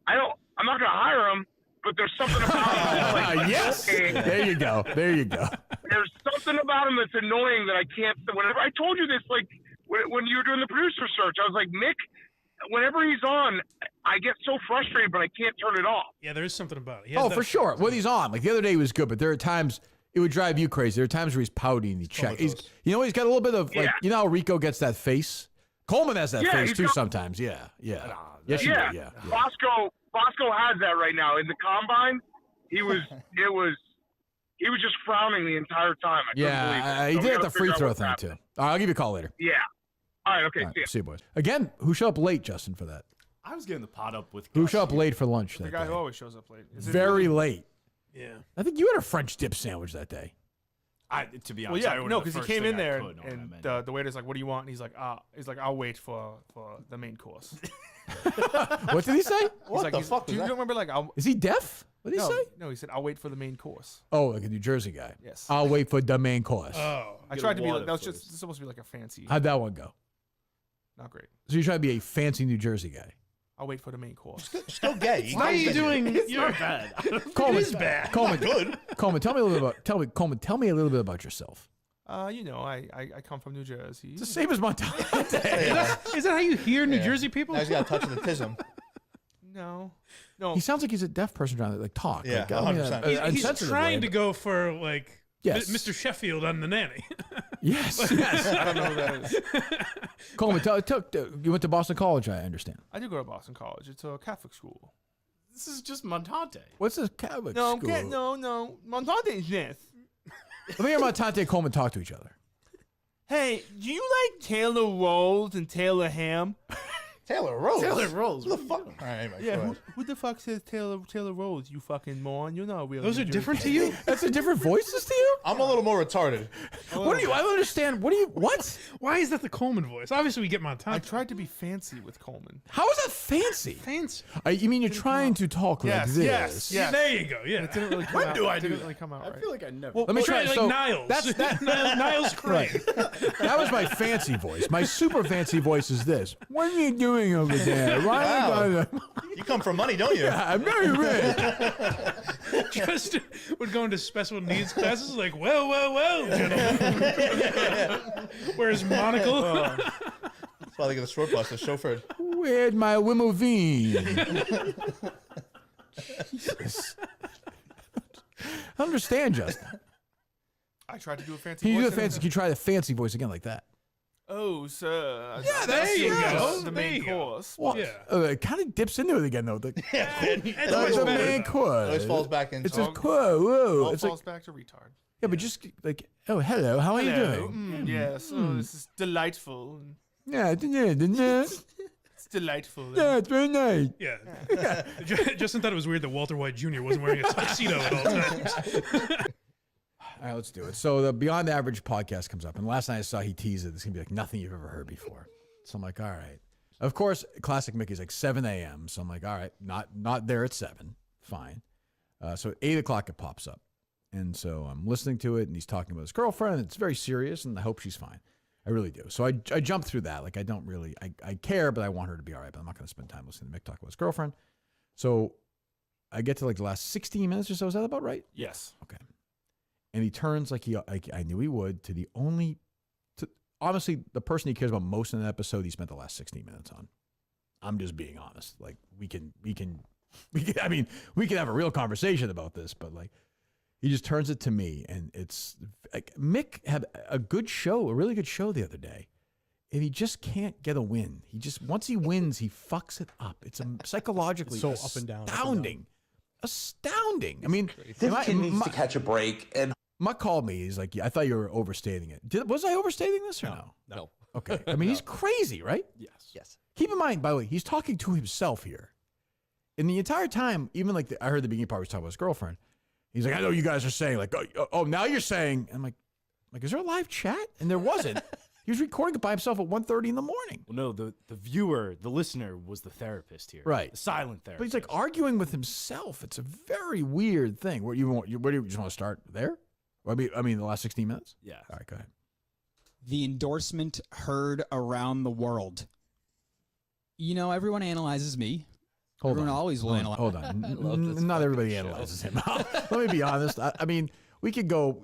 I'm not gonna hire him, but there's something about him. That's like, Yes. okay. There you go. There you go. There's something about him that's annoying that I can't. Whenever I told you this, like when you were doing the producer search, I was like, Mick. Whenever he's on, I get so frustrated, but I can't turn it off. Yeah, there is something about it. He has Oh, that- for sure. When he's on, like the other day, he was good, but there are times it would drive you crazy. There are times where he's pouty and he check. He's got a little bit of like, Yeah. you know how Rico gets that face. Coleman has that Yeah, face he's too got- sometimes. Yeah. Yes, you do. Yeah. Bosco has that right now in the combine. He was just frowning the entire time. I couldn't believe it. He So we did gotta the free figure out throw what's thing happening. too. All right, I'll give you a call later. Yeah. All right. Okay. All right, See ya. see you, boys. Again, who showed up late, Justin, for that? I was getting the pot up with Who Gus showed up here. late for lunch The that guy day? who always shows up late. Is it Very really- late. Yeah. I think you had a French dip sandwich that day. To be Well, honest, I yeah, ordered no, the because he first came thing in I there could on and that menu. the waiter's like, "What do you want?" And he's like, I'll wait for the main course." What did he say? He's like, do you remember like, Is he deaf? What did he no, say? No, he said, "I'll wait for the main course." Oh, like a New Jersey guy. Yes. I'll wait for the main course. Oh. I tried to be like, that was just supposed to be like a fancy. How'd that one go? Not great. So you're trying to be a fancy New Jersey guy. I'll wait for the main course. Still gay. Why are you doing? It's you're- not bad. Coleman, is bad. Coleman, Good. Coleman, tell me a little bit about tell me a little bit about yourself. You know, I come from New Jersey. It's the same as Montana. Is that how you hear New Jersey people? Now he's got a touch of the tism. No. He sounds like he's a deaf person trying to like talk. Yeah, like, I mean, 100%. He's insensitive trying way, to but- go for like Yes. Mr. Sheffield on The Nanny. Yes, yes. I don't know who that is. Coleman, you went to Boston College, I understand. I did go to Boston College. It's a Catholic school. This is just Montante. What's this Catholic No, school? no. Montante is this. Let me hear Montante and Coleman talk to each other. Hey, do you like Taylor rolls and Taylor ham? Taylor Rose. Taylor Rose. Who the fuck? All right, anyway, Yeah, go who, ahead. who the fuck says Taylor Rose? You fucking moron. You're not real. Those New are Jersey. different to you? That's a different voices to you? I'm a little more retarded. What do you? I don't understand. What do you? What? Why is that the Coleman voice? Obviously, we get I Montana. tried to be fancy with Coleman. How is that fancy? Fancy. You mean you're trying to talk like Yes, this? yes, yes. There you go. Yeah. It didn't really come When out. do I it do didn't that? really come out right. like I never. Well, let me try. Like So Niles. that's Niles Crane. that was my fancy voice. My super fancy voice is this. What are you doing over there? Why are you guys- You come from money, don't you? I'm very rich. Just would go into special needs classes like, well, gentlemen. Wears monocle. That's why they get a short bus, a chauffeur. Where'd my limousine? Jesus. I understand, Justin. I tried to do a fancy Can you do voice. a fancy? Can you try the fancy voice again like that? Oh, sir. Yeah, there you go. The There main you go. course. Well, Yeah. it kind of dips into it again though. The, It's the much better, main though. course. Always falls back into. It's just whoa. All It's like falls back to retard. yeah, but just like hello, how are you Hello. doing? Yes. Oh, this is delightful. Yeah, It's delightful. yeah, it's very nice. Yeah. Justin thought it was weird that Walter White Jr. wasn't wearing a tuxedo at all times. All right, let's do it. So the Beyond Average podcast comes up, and last night I saw he teased it. It's gonna be like nothing you've ever heard before. So I'm like, all right. Of course, classic Mickey's like 7 a.m. So I'm like, all right, not there at 7. Fine. So at 8 o'clock it pops up, and so I'm listening to it, and he's talking about his girlfriend. And it's very serious, and I hope she's fine. I really do. So I jump through that. Like I don't really, I care, but I want her to be all right. But I'm not going to spend time listening to Mick talk about his girlfriend. So I get to like the last 16 minutes or so. Is that about right? Yes. Okay. And he turns like I knew he would to honestly, the person he cares about most in the episode, he spent the last 16 minutes on. I'm just being honest. Like we can I mean, we can have a real conversation about this, but like he just turns it to me, and it's like Mick had a good show, a really good show the other day, and he just can't get a win. He just once he wins, he fucks it up. It's psychologically So up and down, up and down. astounding. I mean, This kid needs to catch a break. And Muck called me. He's like, I thought you were overstating it. Was I overstating this or no? No. Okay. I mean, he's crazy, right? yes. Keep in mind, by the way, he's talking to himself here. And the entire time, even like I heard the beginning part, he was talking about his girlfriend. He's like, I know you guys are saying like, oh, now you're saying. I'm like, is there a live chat? And there wasn't. He was recording it by himself at 1:30 in the morning. Well, no, the viewer, the listener, was the therapist here. Right. The silent therapist. But he's like arguing with himself. It's a very weird thing. Where do you just want to start there? I mean, the last 16 minutes? Yeah. All right, go ahead. The endorsement heard around the world. You know, everyone analyzes me. Everyone always will analyze. Hold on. Not everybody analyzes him. Let me be honest. I mean, we could go.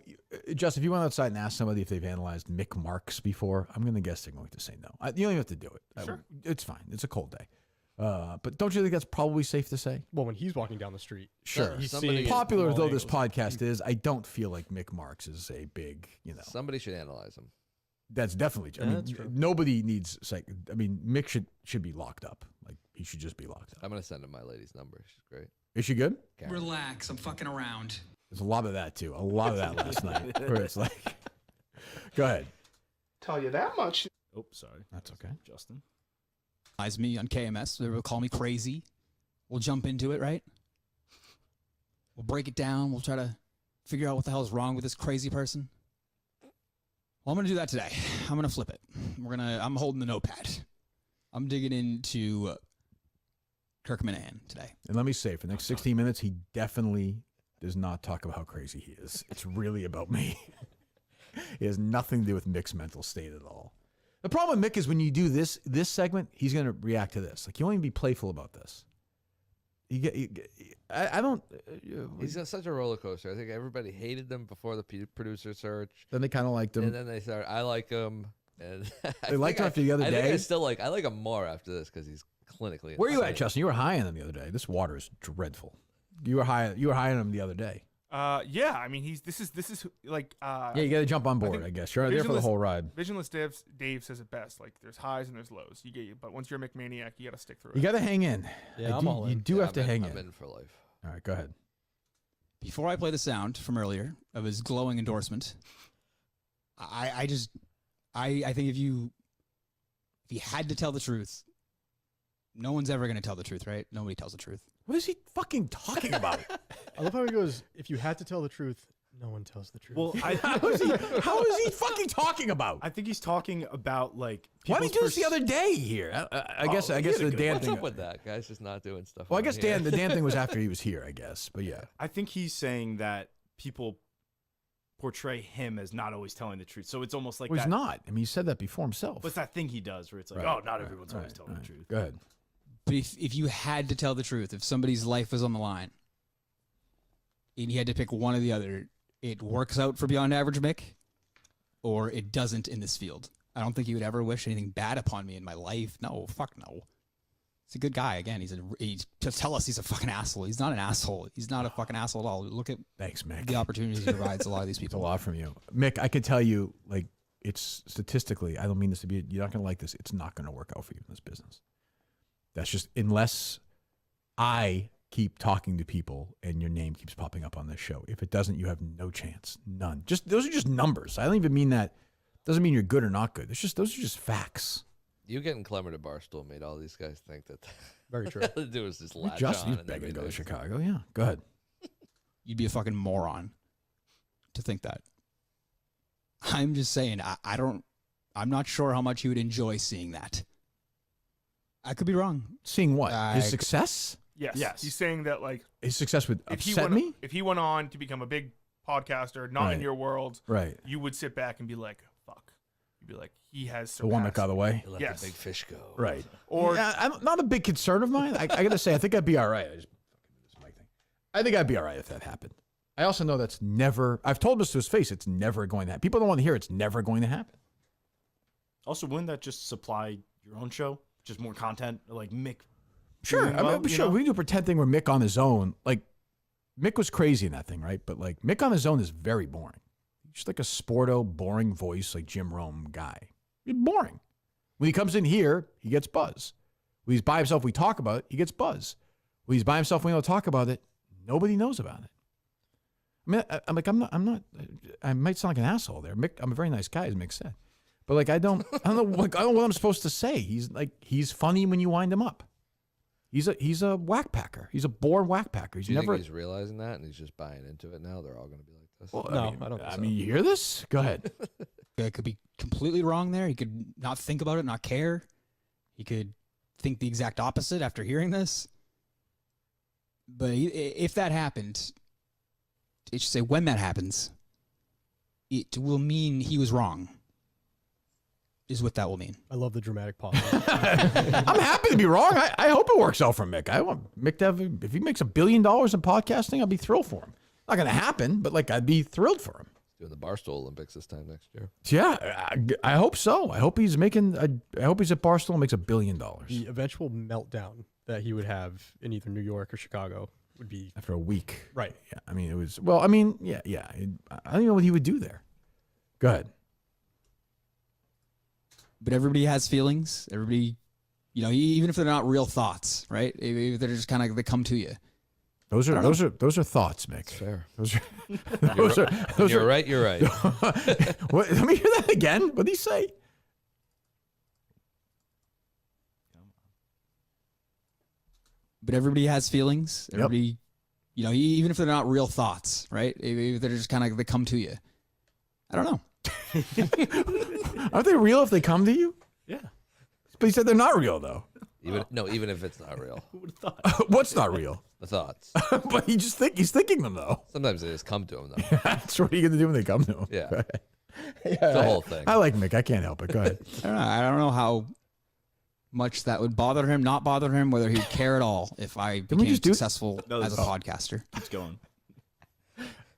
Justin, if you went outside and asked somebody if they've analyzed Mick Marks before, I'm going to guess they're going to say no. You don't even have to do it. Sure. It's fine. It's a cold day. But don't you think that's probably safe to say? Well, when he's walking down the street, Sure. he's Somebody- seeing Popular all though this angles. podcast is, I don't feel like Mick Marks is a big, Somebody should analyze him. That's definitely. I Yeah, mean, that's true. nobody needs. I mean, Mick should be locked up. Like he should just be locked up. I'm gonna send him my lady's number. She's great. Is she good? Karen. Relax, I'm fucking around. There's a lot of that too. A lot of that last night. Where it's like, go ahead. Tell you that much. Oh, sorry. That's okay. Justin. Eyes me on KMS. They will call me crazy. We'll jump into it, right? We'll break it down. We'll try to figure out what the hell is wrong with this crazy person. Well, I'm gonna do that today. I'm gonna flip it. I'm holding the notepad. I'm digging into Kirk Minahan today. And let me say, for the next 16 minutes, he definitely does not talk about how crazy he is. It's really about me. It has nothing to do with Mick's mental state at all. The problem with Mick is when you do this segment, he's going to react to this. Like, you won't even be playful about this. I don't. He's got such a roller coaster. I think everybody hated them before the producer search. Then they kind of liked him. And then they started, I like him. And They liked him after the other I think day? I like him more after this because he's clinically Where are you at, insane. Justin? You were high on him the other day. This water is dreadful. You were high on him the other day. Yeah, I mean, this is like. Yeah, you got to jump on board, I guess. You're there for the whole ride. Visionless Dave says it best. Like, there's highs and there's lows. But once you're a McManiac, you got to stick through it. You got to hang in. Yeah, I'm all in. You do have to hang in. I'm in for life. All right, go ahead. Before I play the sound from earlier of his glowing endorsement, I think if you had to tell the truth, No one's ever going to tell the truth, right? Nobody tells the truth. What is he fucking talking about? I love how he goes, if you had to tell the truth, no one tells the truth. Well, how is he fucking talking about? I think he's talking about like. Why did he do this the other day here? I guess the Dan What's thing. up with that? Guy's just not doing stuff. Well, I on guess here. the Dan thing was after he was here, I guess. But yeah. I think he's saying that people portray him as not always telling the truth. So it's almost like Well, he's that. not. I mean, he said that before himself. What's that thing he does where it's like, Right, oh, not right, everyone's always right, telling the truth. Go ahead. But if you had to tell the truth, if somebody's life was on the line, and you had to pick one or the other, it works out for Beyond Average Mick, or it doesn't in this field. I don't think he would ever wish anything bad upon me in my life. No, fuck no. He's a good guy. Again, just tell us he's a fucking asshole. He's not an asshole. He's not a fucking asshole at all. Look at Thanks, Mick. the opportunities he provides a lot of these It's a people. lot from you, Mick. I can tell you, like, it's statistically. I don't mean this to be. You're not going to like this. It's not going to work out for you in this business. That's just unless I keep talking to people and your name keeps popping up on this show. If it doesn't, you have no chance. None. Just those are just numbers. I don't even mean that. Doesn't mean you're good or not good. It's just those are just facts. You getting Clemmer to Barstool made all these guys think that. Very true. All they do is just latch Just on. he's and begging to go to everything. Chicago. Yeah, go ahead. You'd be a fucking moron to think that. I'm just saying, I'm not sure how much you would enjoy seeing that. I could be wrong. Seeing what? His I- success? Yes. He's saying that like His success would if he upset went me? if he went on to become a big podcaster, not in Right. your world, Right. you would sit back and be like, "Fuck." You'd be like, "He has The one that got away? Let Yes. the big fish go. Right. Or Yeah, I'm not a big concern of mine. I got to say, I think I'd be all right. I think I'd be all right if that happened. I also know that's never, I've told this to his face, it's never going to happen. People don't want to hear it's never going to happen. Also, wouldn't that just supply your own show? Just more content? Like Mick. Sure. doing I well, mean, you sure. know? We do a pretend thing where Mick on his own, like, Mick was crazy in that thing, right? But, like, Mick on his own is very boring. He's just like a sporto, boring voice, like Jim Rome guy. He's boring. When he comes in here, he gets buzz. When he's by himself, we talk about it, he gets buzz. When he's by himself, we don't talk about it, nobody knows about it. I mean, I might sound like an asshole there. Mick, I'm a very nice guy, as Mick said. But, like, I don't know what I'm supposed to say. He's funny when you wind him up. He's a whack packer. He's a born whack packer. He's Do you never. think he's realizing that and he's just buying into it now? They're all going to be like this. Well, No, I don't think I so. mean, you hear this? Go ahead. I could be completely wrong there. He could not think about it, not care. He could think the exact opposite after hearing this. But if that happened, it should say when that happens, it will mean he was wrong. Is what that will mean. I love the dramatic pause. I'm happy to be wrong. I hope it works out for Mick. I want Mick to have, if he makes $1 billion in podcasting, I'll be thrilled for him. Not going to happen, but like I'd be thrilled for him. Doing the Barstool Olympics this time next year. Yeah, I hope so. I hope he's making. I hope he's at Barstool and makes $1 billion The eventual meltdown that he would have in either New York or Chicago would be after a week. Right. Yeah. I mean, it was. Well, I mean, yeah. I don't know what he would do there. Go ahead. But everybody has feelings. Everybody, even if they're not real thoughts, right? If they're just kind of, they come to you. Those are thoughts, Mick. That's fair. Those are. You're right. You're right. What, let me hear that again. What did he say? But everybody has feelings. Yep. Everybody, even if they're not real thoughts, right? If they're just kind of, they come to you. I don't know. Aren't they real if they come to you? Yeah. But he said they're not real though. Even if it's not real. Who would have thought? What's not real? The thoughts. But he's thinking them though. Sometimes they just come to him though. That's what are you gonna do when they come to him? Yeah. Yeah, The whole thing. I like Mick. I can't help it. Go ahead. I don't know how much that would bother him, not bother him, whether he'd care at all if I we became just do- successful as a podcaster. Keeps going.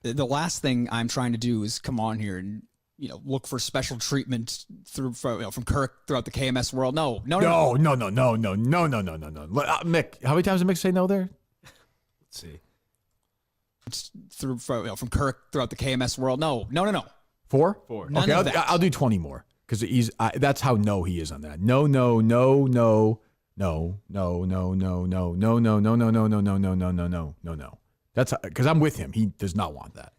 The last thing I'm trying to do is come on here and look for special treatment from Kirk throughout the KMS world. No. No. Mick, how many times did Mick say no there? Let's see. From Kirk throughout the KMS world. No. 4? None Okay, of that. I'll do 20 more because that's how no he is on that. No. That's because I'm with him. He does not want that.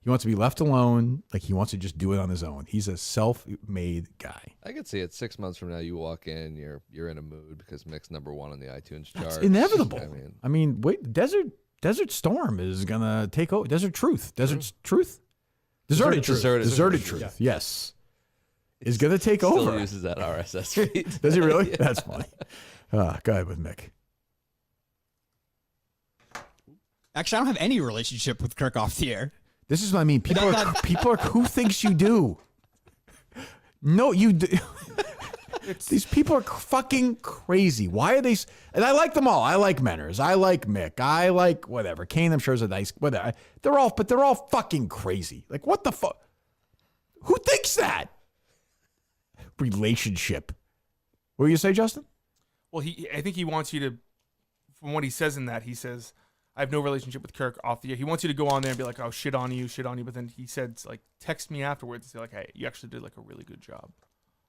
He wants to be left alone. Like, he wants to just do it on his own. He's a self-made guy. I could see it 6 months from now. You walk in, you're in a mood because Mick's #1 on the iTunes chart. It's inevitable. I mean, wait, Desert Storm is gonna take over. Desert Truth. Deserted Truth. Yeah. Yes, is gonna take Still over. uses that RSS feed. Does he really? Yeah. That's funny. Go ahead with Mick. Actually, I don't have any relationship with Kirk off the air. This is what I mean. People are. Who thinks you do? No, you do. These people are fucking crazy. Why are they? And I like them all. I like Menners. I like Mick. I like whatever. Kane, I'm sure, is a nice. Whatever. They're all fucking crazy. Like, what the fuck? Who thinks that? Relationship. What do you say, Justin? Well, I think he wants you to, from what he says in that, he says, I have no relationship with Kirk off the air. He wants you to go on there and be like, oh, shit on you. But then he said, like, text me afterwards and say, like, hey, you actually did, like, a really good job.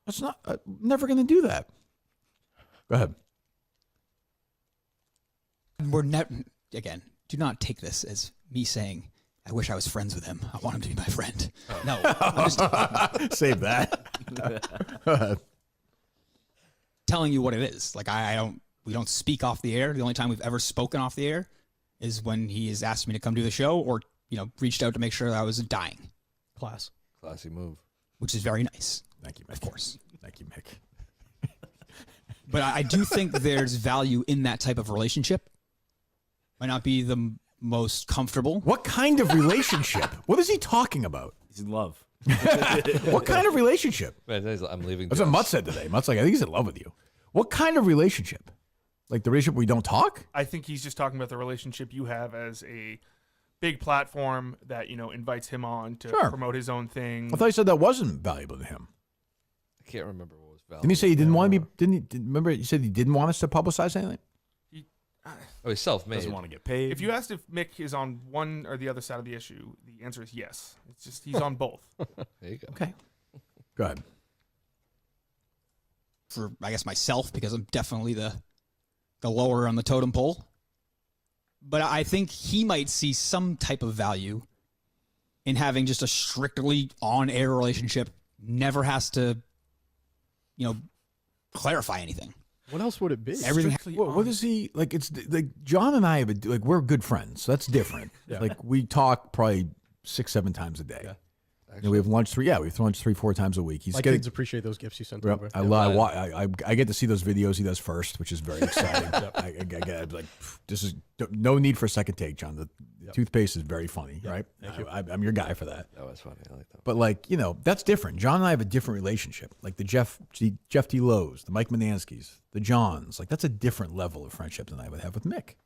That's not. I'm never going to do that. Go ahead. We're never, again, do not take this as me saying, I wish I was friends with him. I want him to be my friend. No. I'm just Save that. Go ahead. telling you what it is. Like, we don't speak off the air. The only time we've ever spoken off the air is when he has asked me to come do the show or, reached out to make sure that I was dying. Classy move. Which is very nice. Thank you, Mick. Of course. Thank you, Mick. But I do think there's value in that type of relationship. Might not be the most comfortable. What kind of relationship? What is he talking about? He's in love. What kind of relationship? I'm leaving. That's what Mutt said today. Mutt's like, I think he's in love with you. What kind of relationship? Like the relationship we don't talk? I think he's just talking about the relationship you have as a big platform that, invites him on to promote his own thing. I thought you said that wasn't valuable to him. I can't remember what was valuable. Didn't he say he didn't want to be? Remember you said he didn't want us to publicize anything? He's self-made. Doesn't want to get paid. If you asked if Mick is on one or the other side of the issue, the answer is yes. It's just he's on both. There you go. Okay. Go ahead. For, I guess, myself, because I'm definitely the lower on the totem pole. But I think he might see some type of value in having just a strictly on-air relationship. Never has to, clarify anything. What else would it be? Everything. What is he like? It's like John and I have like we're good friends, so that's different. Yeah. Like we talk probably 6-7 times a day. Yeah. We have lunch we have lunch 3-4 times a week. My kids appreciate those gifts you sent over. I get to see those videos he does first, which is very exciting. I like, this is no need for a second take, John. The toothpaste is very funny, right? Thank you. I'm your guy for that. That was funny. I like that. But like, that's different. John and I have a different relationship. Like the Jeff T. Lowe's, the Mike Mananskis, the Johns. Like that's a different level of friendship than I would have with Mick.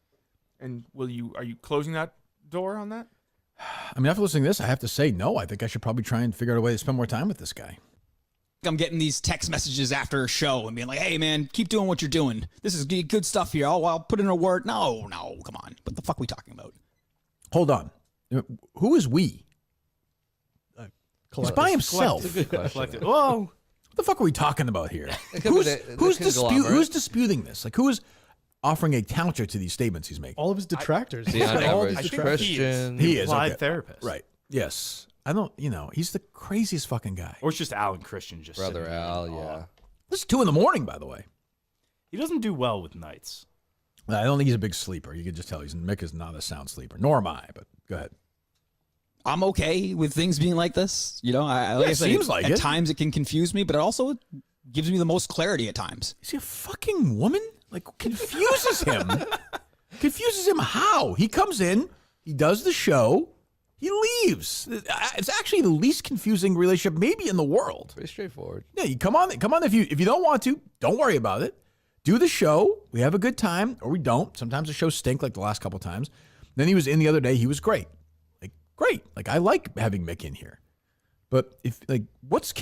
And are you closing that door on that? I mean, after listening to this, I have to say no. I think I should probably try and figure out a way to spend more time with this guy. I'm getting these text messages after a show and being like, hey, man, keep doing what you're doing. This is good stuff here. Oh, I'll put in a word. No, come on. What the fuck are we talking about? Hold on. Who is we? He's by himself. Whoa. What the fuck are we talking about here? Who's disputing this? Like, who is offering a counter to these statements he's making? All of his detractors. The average Christian. He is. Applied Okay. therapist. Right. Yes. I don't, he's the craziest fucking guy. Or it's just Al and Christian just Brother sitting there. Al, yeah. This is 2 a.m, by the way. He doesn't do well with nights. I don't think he's a big sleeper. You can just tell Mick is not a sound sleeper. Nor am I, but go ahead. I'm okay with things being like this. Like I said, seems like at it. times it can confuse me, but it also gives me the most clarity at times. Is he a fucking woman? Like, confuses him. Confuses him how? He comes in, he does the show, he leaves. It's actually the least confusing relationship maybe in the world. Pretty straightforward. Yeah, you come on if you don't want to, don't worry about it. Do the show, we have a good time, or we don't. Sometimes the shows stink like the last couple times. Then he was in the other day, he was great. Great. Like, I like having Mick in here. But what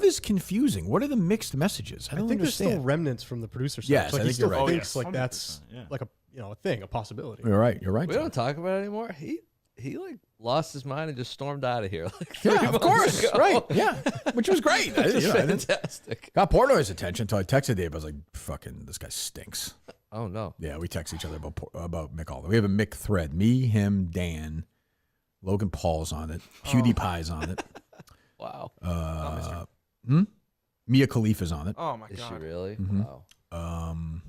is confusing? What are the mixed messages? I don't think understand. there's still remnants from the producer side. Yes, like I he think still you're right. thinks Yeah. like that's 100%, like a thing, a possibility. You're right. You're right. We don't talk about it anymore. He like lost his mind and just stormed out of here. Like Yeah, 3 of months course. ago. Right. Yeah. Which was great. It was I didn't- fantastic. got Portnoy's attention until I texted Dave. I was like, fucking, this guy stinks. Oh no. Yeah, we text each other about Mick all the way. We have a Mick thread. Me, him, Dan, Logan Paul's on it. PewDiePie's on it. Wow. Mia Khalifa's on it. Oh my Is she god. really? Mhm. Wow.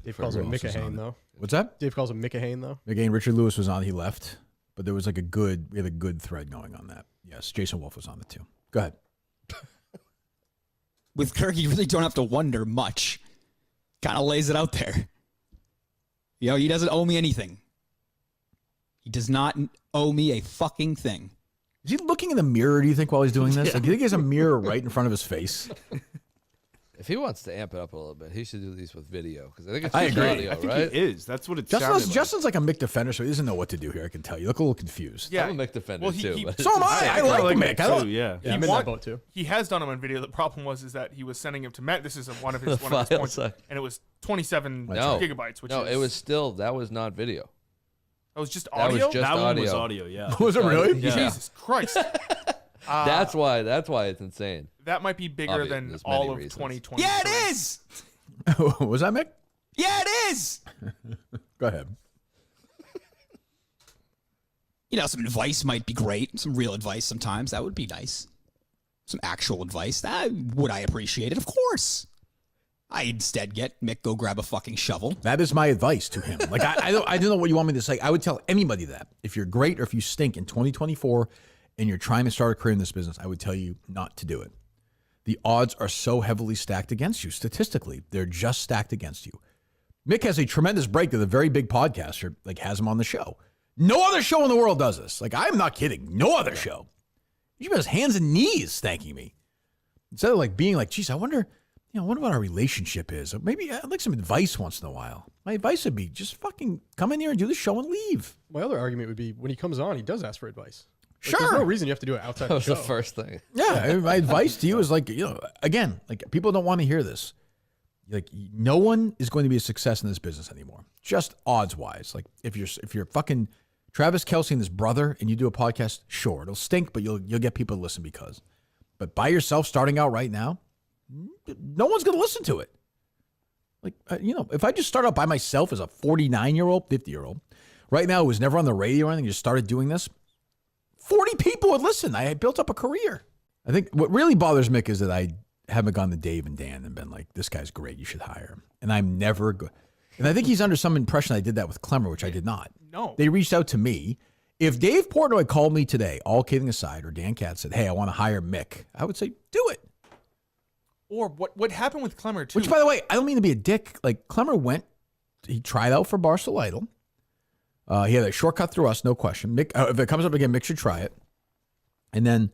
Dave who calls him else Micah is on Hain, it? though. What's that? Dave calls him Micah Hain, though. Again, Richard Lewis was on. He left, but there was like we had a good thread going on that. Yes, Jason Wolf was on it too. Go ahead. With Kirk, you really don't have to wonder much. Kind of lays it out there. You know, he doesn't owe me anything. He does not owe me a fucking thing. Is he looking in the mirror, do you think, while he's doing this? Like, do you think he has a mirror right in front of his face? If he wants to amp it up a little bit, he should do these with video because I think it's I just agree. audio, I think right? he is. That's what it sounded like. Justin's like a Mick defender, so he doesn't know what to do here, I can tell. You look a little confused. Yeah. I'm a Mick defender Well, too. he- but So am I. I like Mick. I don't, yeah. Yeah, I'm in that boat, too. He has done them on video. The problem was that he was sending him to Met. This is one of his The points, files, and it was 27 No. gigabytes. Which no, is, it was still that was not video. That was just That audio. was just That one audio. was audio, yeah. Was it really? Yeah. Jesus Christ. That's why it's insane. That might be bigger Obvious. than There's many all of reasons. 2020. Yeah, it is. Was that Mick? Yeah, it is. Go ahead. You know, some advice might be great. Some real advice sometimes. That would be nice. Some actual advice. That would I appreciate it? Of course. I instead get Mick go grab a fucking shovel. That is my advice to him. Like, I don't know what you want me to say. I would tell anybody that. If you're great or if you stink in 2024 and you're trying to start a career in this business, I would tell you not to do it. The odds are so heavily stacked against you. Statistically, they're just stacked against you. Mick has a tremendous break to the very big podcaster, like has him on the show. No other show in the world does this. Like, I'm not kidding. No other show. He's on his hands and knees thanking me. Instead of like being like, geez, I wonder what our relationship is. Or maybe I'd like some advice once in a while. My advice would be just fucking come in here and do the show and leave. My other argument would be when he comes on, he does ask for advice. Like, Sure. There's no reason you have to do it outside That the was show. the first thing. Yeah, my advice to you is like, again, like people don't want to hear this. Like no one is going to be a success in this business anymore. Just odds wise. Like if you're fucking Travis Kelce and his brother and you do a podcast, sure, it'll stink, but you'll get people to listen because. But by yourself starting out right now, no one's going to listen to it. Like, if I just start out by myself as a 49-year-old, 50-year-old, right now who was never on the radio or anything, just started doing this, 40 people would listen. I had built up a career. I think what really bothers Mick is that I haven't gone to Dave and Dan and been like, this guy's great, you should hire him. And I'm never good. And I think he's under some impression I did that with Clemmer, which I did not. No. They reached out to me. If Dave Portnoy called me today, all kidding aside, or Dan Katz said, hey, I want to hire Mick, I would say, do it. Or what happened with Clemmer too? Which, by the way, I don't mean to be a dick. Like, Clemmer he tried out for Barstool Idol. He had a shortcut through us, no question. Mick, if it comes up again, Mick should try it. And then,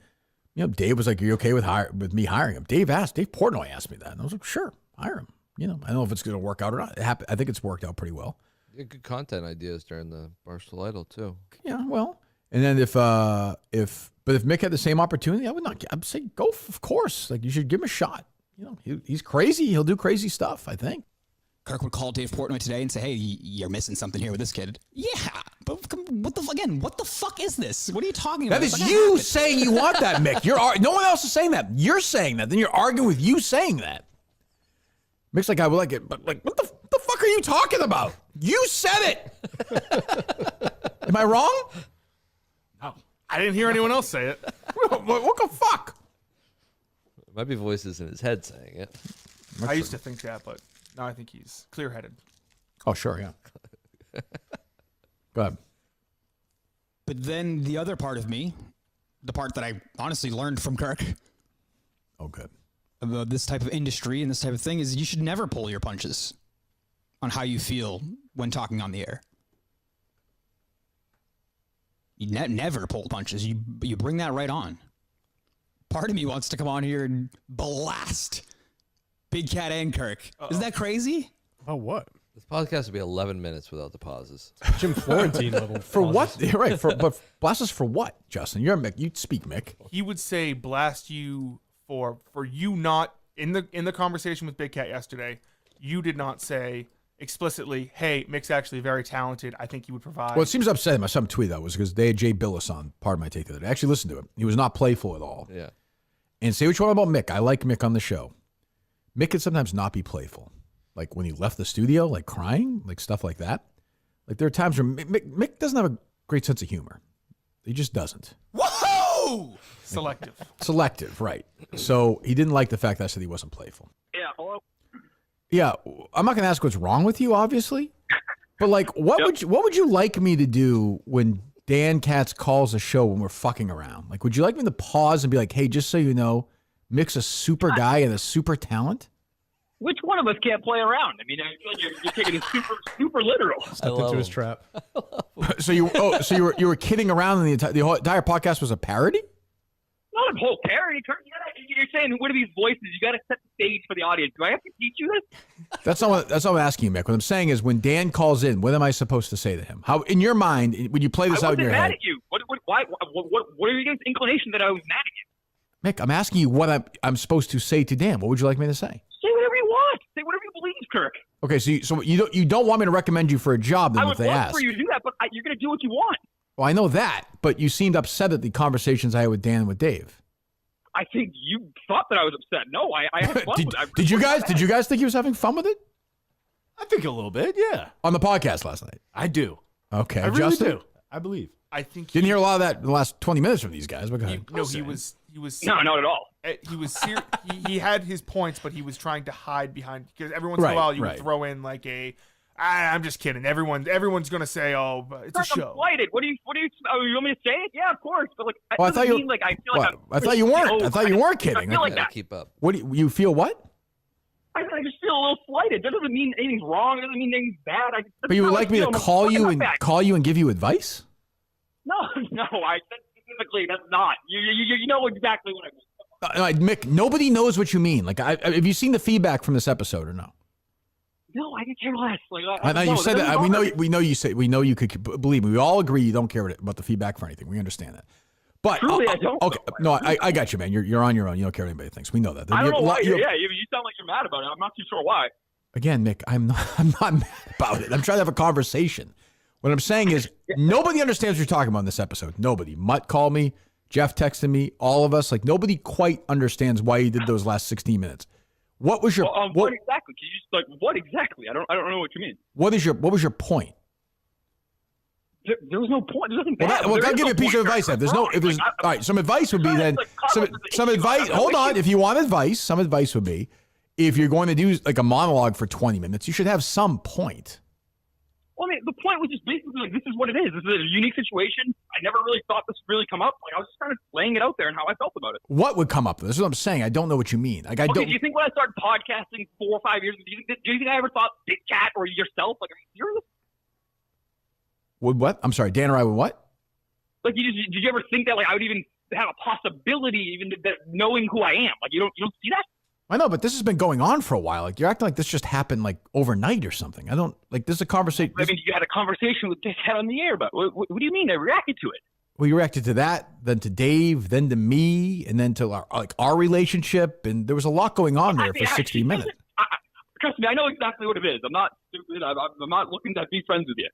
Dave was like, are you okay with me hiring him? Dave Portnoy asked me that. And I was like, sure, hire him. I don't know if it's going to work out or not. I think it's worked out pretty well. You had good content ideas during the Barstool Idol too. Yeah, well. And then if Mick had the same opportunity, I'd say go, of course. Like, you should give him a shot. He's crazy. He'll do crazy stuff, I think. Kirk would call Dave Portnoy today and say, hey, you're missing something here with this kid. Yeah, but what the fuck is this? What are you talking about? That is you saying you want that, Mick. No one else is saying that. You're saying that. Then you're arguing with you saying that. Mick's like, I would like it, but like, what the fuck are you talking about? You said it. Am I wrong? No, I didn't hear anyone else say it. What the fuck? It might be voices in his head saying it. I used to think that, but now I think he's clear-headed. Oh, sure, yeah. Go ahead. But then the other part of me, the part that I honestly learned from Kirk. Oh, good. About this type of industry and this type of thing is you should never pull your punches on how you feel when talking on the air. You never pull punches. You bring that right on. Part of me wants to come on here and blast Big Cat and Kirk. Isn't that crazy? Oh, what? This podcast would be 11 minutes without the pauses. Jim Florentine level. For what? Right. But blast us for what, Justin? You're Mick. You speak, Mick. He would say blast you for you not in the conversation with Big Cat yesterday. You did not say explicitly, hey, Mick's actually very talented. I think he would provide. Well, it seems upsetting. My son tweeted that was because they had Jay Billis on. Pardon my take the other day. I actually listened to it. He was not playful at all. Yeah. And say what you want about Mick. I like Mick on the show. Mick can sometimes not be playful. Like when he left the studio, like crying, like stuff like that. Like there are times where Mick doesn't have a great sense of humor. He just doesn't. Whoa! Selective. Selective, right. So he didn't like the fact that I said he wasn't playful. Yeah. Hello. Yeah, I'm not going to ask what's wrong with you, obviously. But like, what would you like me to do when Dan Katz calls a show when we're fucking around? Like, would you like me to pause and be like, hey, just so you know, Mick's a super guy and a super talent? Which one of us can't play around? I mean, I feel like you're taking it super literal. Stepped into his trap. So you were kidding around, and the whole entire podcast was a parody? Not a whole parody. You're saying, what are these voices? You got to set the stage for the audience. Do I have to teach you this? That's not what I'm asking you, Mick. What I'm saying is, when Dan calls in, what am I supposed to say to him? How, in your mind, when you play this out in your mad head? at you. What are your guys' inclination that I was mad at you? Mick, I'm asking you what I'm supposed to say to Dan. What would you like me to say? Say whatever you want. Say whatever you believe, Kirk. Okay, so you don't want me to recommend you for a job then I if would they love ask? for you to do that, but you're going to do what you want. Well, I know that, but you seemed upset at the conversations I had with Dan and with Dave. I think you thought that I was upset. No, I had fun with it. Did you guys think he was having fun with it? I think a little bit, yeah. On the podcast last night? I do. Okay, I really Justin? do. I believe. I think Didn't hear a lot of that in the last 20 minutes from these guys. But go ahead. No, he was. No, not at all. He was he had his points, but he was trying to hide behind, because every once in a while you would throw in like I'm just kidding. Everyone's gonna say, oh, but it's a show. I'm slighted. What do you? Oh, you want me to say it? Yeah, of course. But like, Well, I feel like I thought you weren't. I thought you weren't kidding. I feel like that. Keep up. What do you feel? What? I just feel a little slighted. That doesn't mean anything's wrong. It doesn't mean anything's bad. But you would like me to call you and give you advice? No, specifically, that's not. You know exactly what I mean. Mick, nobody knows what you mean. Like, have you seen the feedback from this episode or no? No, I could care less. Like, I know you said that. We know you say. We know you could believe me. We all agree you don't care about the feedback for anything. We understand that. But truly, I don't. Okay, no, I got you, man. You're on your own. You don't care what anybody thinks. We know that. I don't know why. You sound like you're mad about it. I'm not too sure why. Again, Mick, I'm not mad about it. I'm trying to have a conversation. What I'm saying is, nobody understands what you're talking about in this episode. Nobody. Mutt called me. Jeff texted me. All of us. Like, nobody quite understands why you did those last 16 minutes. What was your what exactly? Can you just what exactly? I don't know what you mean. What was your point? There was no point. There's nothing bad. Well, I'll give you a piece of advice then. All right, some advice would be then some advice. Hold on, if you want advice, some advice would be, if you're going to do like a monologue for 20 minutes, you should have some point. Well, I mean, the point was just basically like, this is what it is. This is a unique situation. I never really thought this would really come up. Like, I was just kind of laying it out there and how I felt about it. What would come up? This is what I'm saying. I don't know what you mean. Like, do you think when I started podcasting 4 or 5 years ago, do you think I ever thought Big Cat or yourself? Like, are you serious? Would what? I'm sorry, Dan or I would what? Like, did you ever think that like I would even have a possibility, even that knowing who I am? Like, you don't see that? I know, but this has been going on for a while. Like, you're acting like this just happened like overnight or something. I don't like this is a conversation. I mean, you had a conversation with Big Cat on the air, but what do you mean? I reacted to it. Well, you reacted to that, then to Dave, then to me, and then to our relationship, and there was a lot going on there for 60 minutes. Trust me, I know exactly what it is. I'm not stupid. I'm not looking to be friends with you.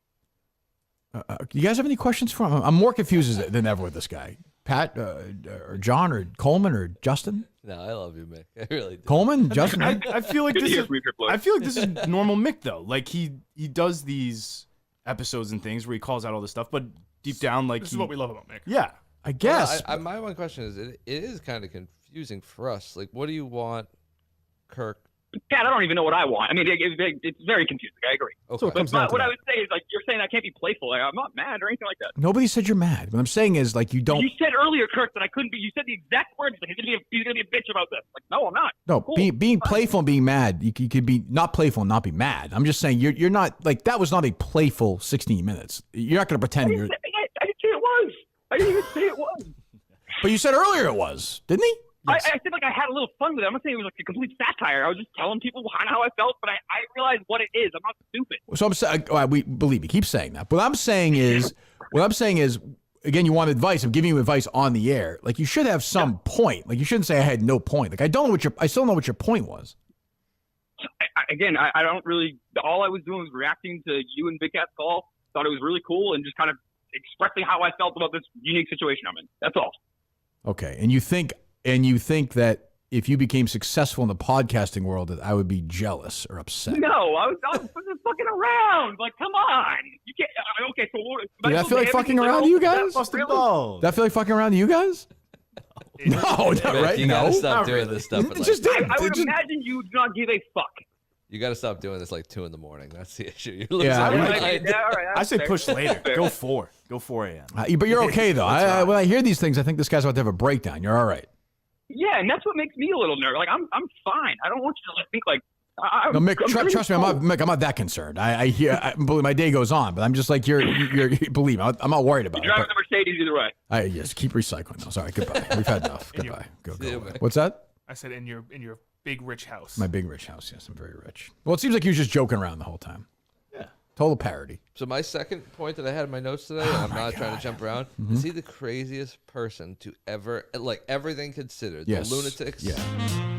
You guys have any questions for him? I'm more confused than ever with this guy. Pat, or John, or Coleman, or Justin? No, I love you, Mick. I really do. Coleman, Justin. I feel like this is normal Mick though. Like he does these episodes and things where he calls out all this stuff, but deep down, like this is what we love about Mick. Yeah, I guess. Well, my one question is, it is kind of confusing for us. Like, what do you want, Kirk? Cat, I don't even know what I want. I mean, it's very confusing. I agree. Okay. So it comes down to what that. I would say is, like, you're saying I can't be playful. Like, I'm not mad or anything like that. Nobody said you're mad. What I'm saying is, like, you don't. You said earlier, Kirk, that I couldn't be. You said the exact words. Like, he's gonna be a bitch about this. Like, no, I'm not. No, cool. being playful and being mad, you could be not playful and not be mad. I'm just saying you're not like that was not a playful 16 minutes. You're not going to pretend you're. I didn't say it was. I didn't even say it was. But you said earlier it was, didn't he? Yes. I said like I had a little fun with it. I'm not saying it was like a complete satire. I was just telling people how I felt, but I realized what it is. I'm not stupid. So I'm saying, we believe me, keep saying that. What I'm saying is, again, you want advice. I'm giving you advice on the air. Like, you should have some point. Like, you shouldn't say I had no point. Like, I still don't know what your point was. I don't really. All I was doing was reacting to you and Big Cat's call. Thought it was really cool and just kind of expressing how I felt about this unique situation I'm in. That's all. Okay, and you think that if you became successful in the podcasting world, that I would be jealous or upset? No, I was just fucking around. Like, come on, you can't. Okay, so did I feel like fucking around to you guys? Busted balls. Did I feel like fucking around to you guys? No, not right. You No, gotta stop not doing really. this stuff. At Just like, I would imagine you do not give a fuck. you gotta stop doing this like 2 in the morning. That's the issue. You're Yeah, losing your I- mind. Yeah, all right, I that's say fair. push later. That's fair. Go 4. Go 4 a.m. But you're okay though. When I hear these things, I think this guy's about to have a breakdown. You're all right. Yeah, and that's what makes me a little nervous. Like I'm fine. I don't want you to like, think like. No, Mick, I'm trust me, I'm not that concerned. I hear, believe my day goes on, but I'm just like you're believe me, I'm not worried about You're driving it. the Mercedes either way. Yes, keep recycling though. Sorry, goodbye. We've had enough. Goodbye. Go. See you, Away. man. What's that? I said in your big rich house. My big rich house. Yes, I'm very rich. Well, it seems like he was just joking around the whole time. Yeah. Total parody. So my second point that I had in my notes today, and I'm not trying to jump around, is he the craziest person to ever, like everything considered, Yes. the lunatics, Yeah.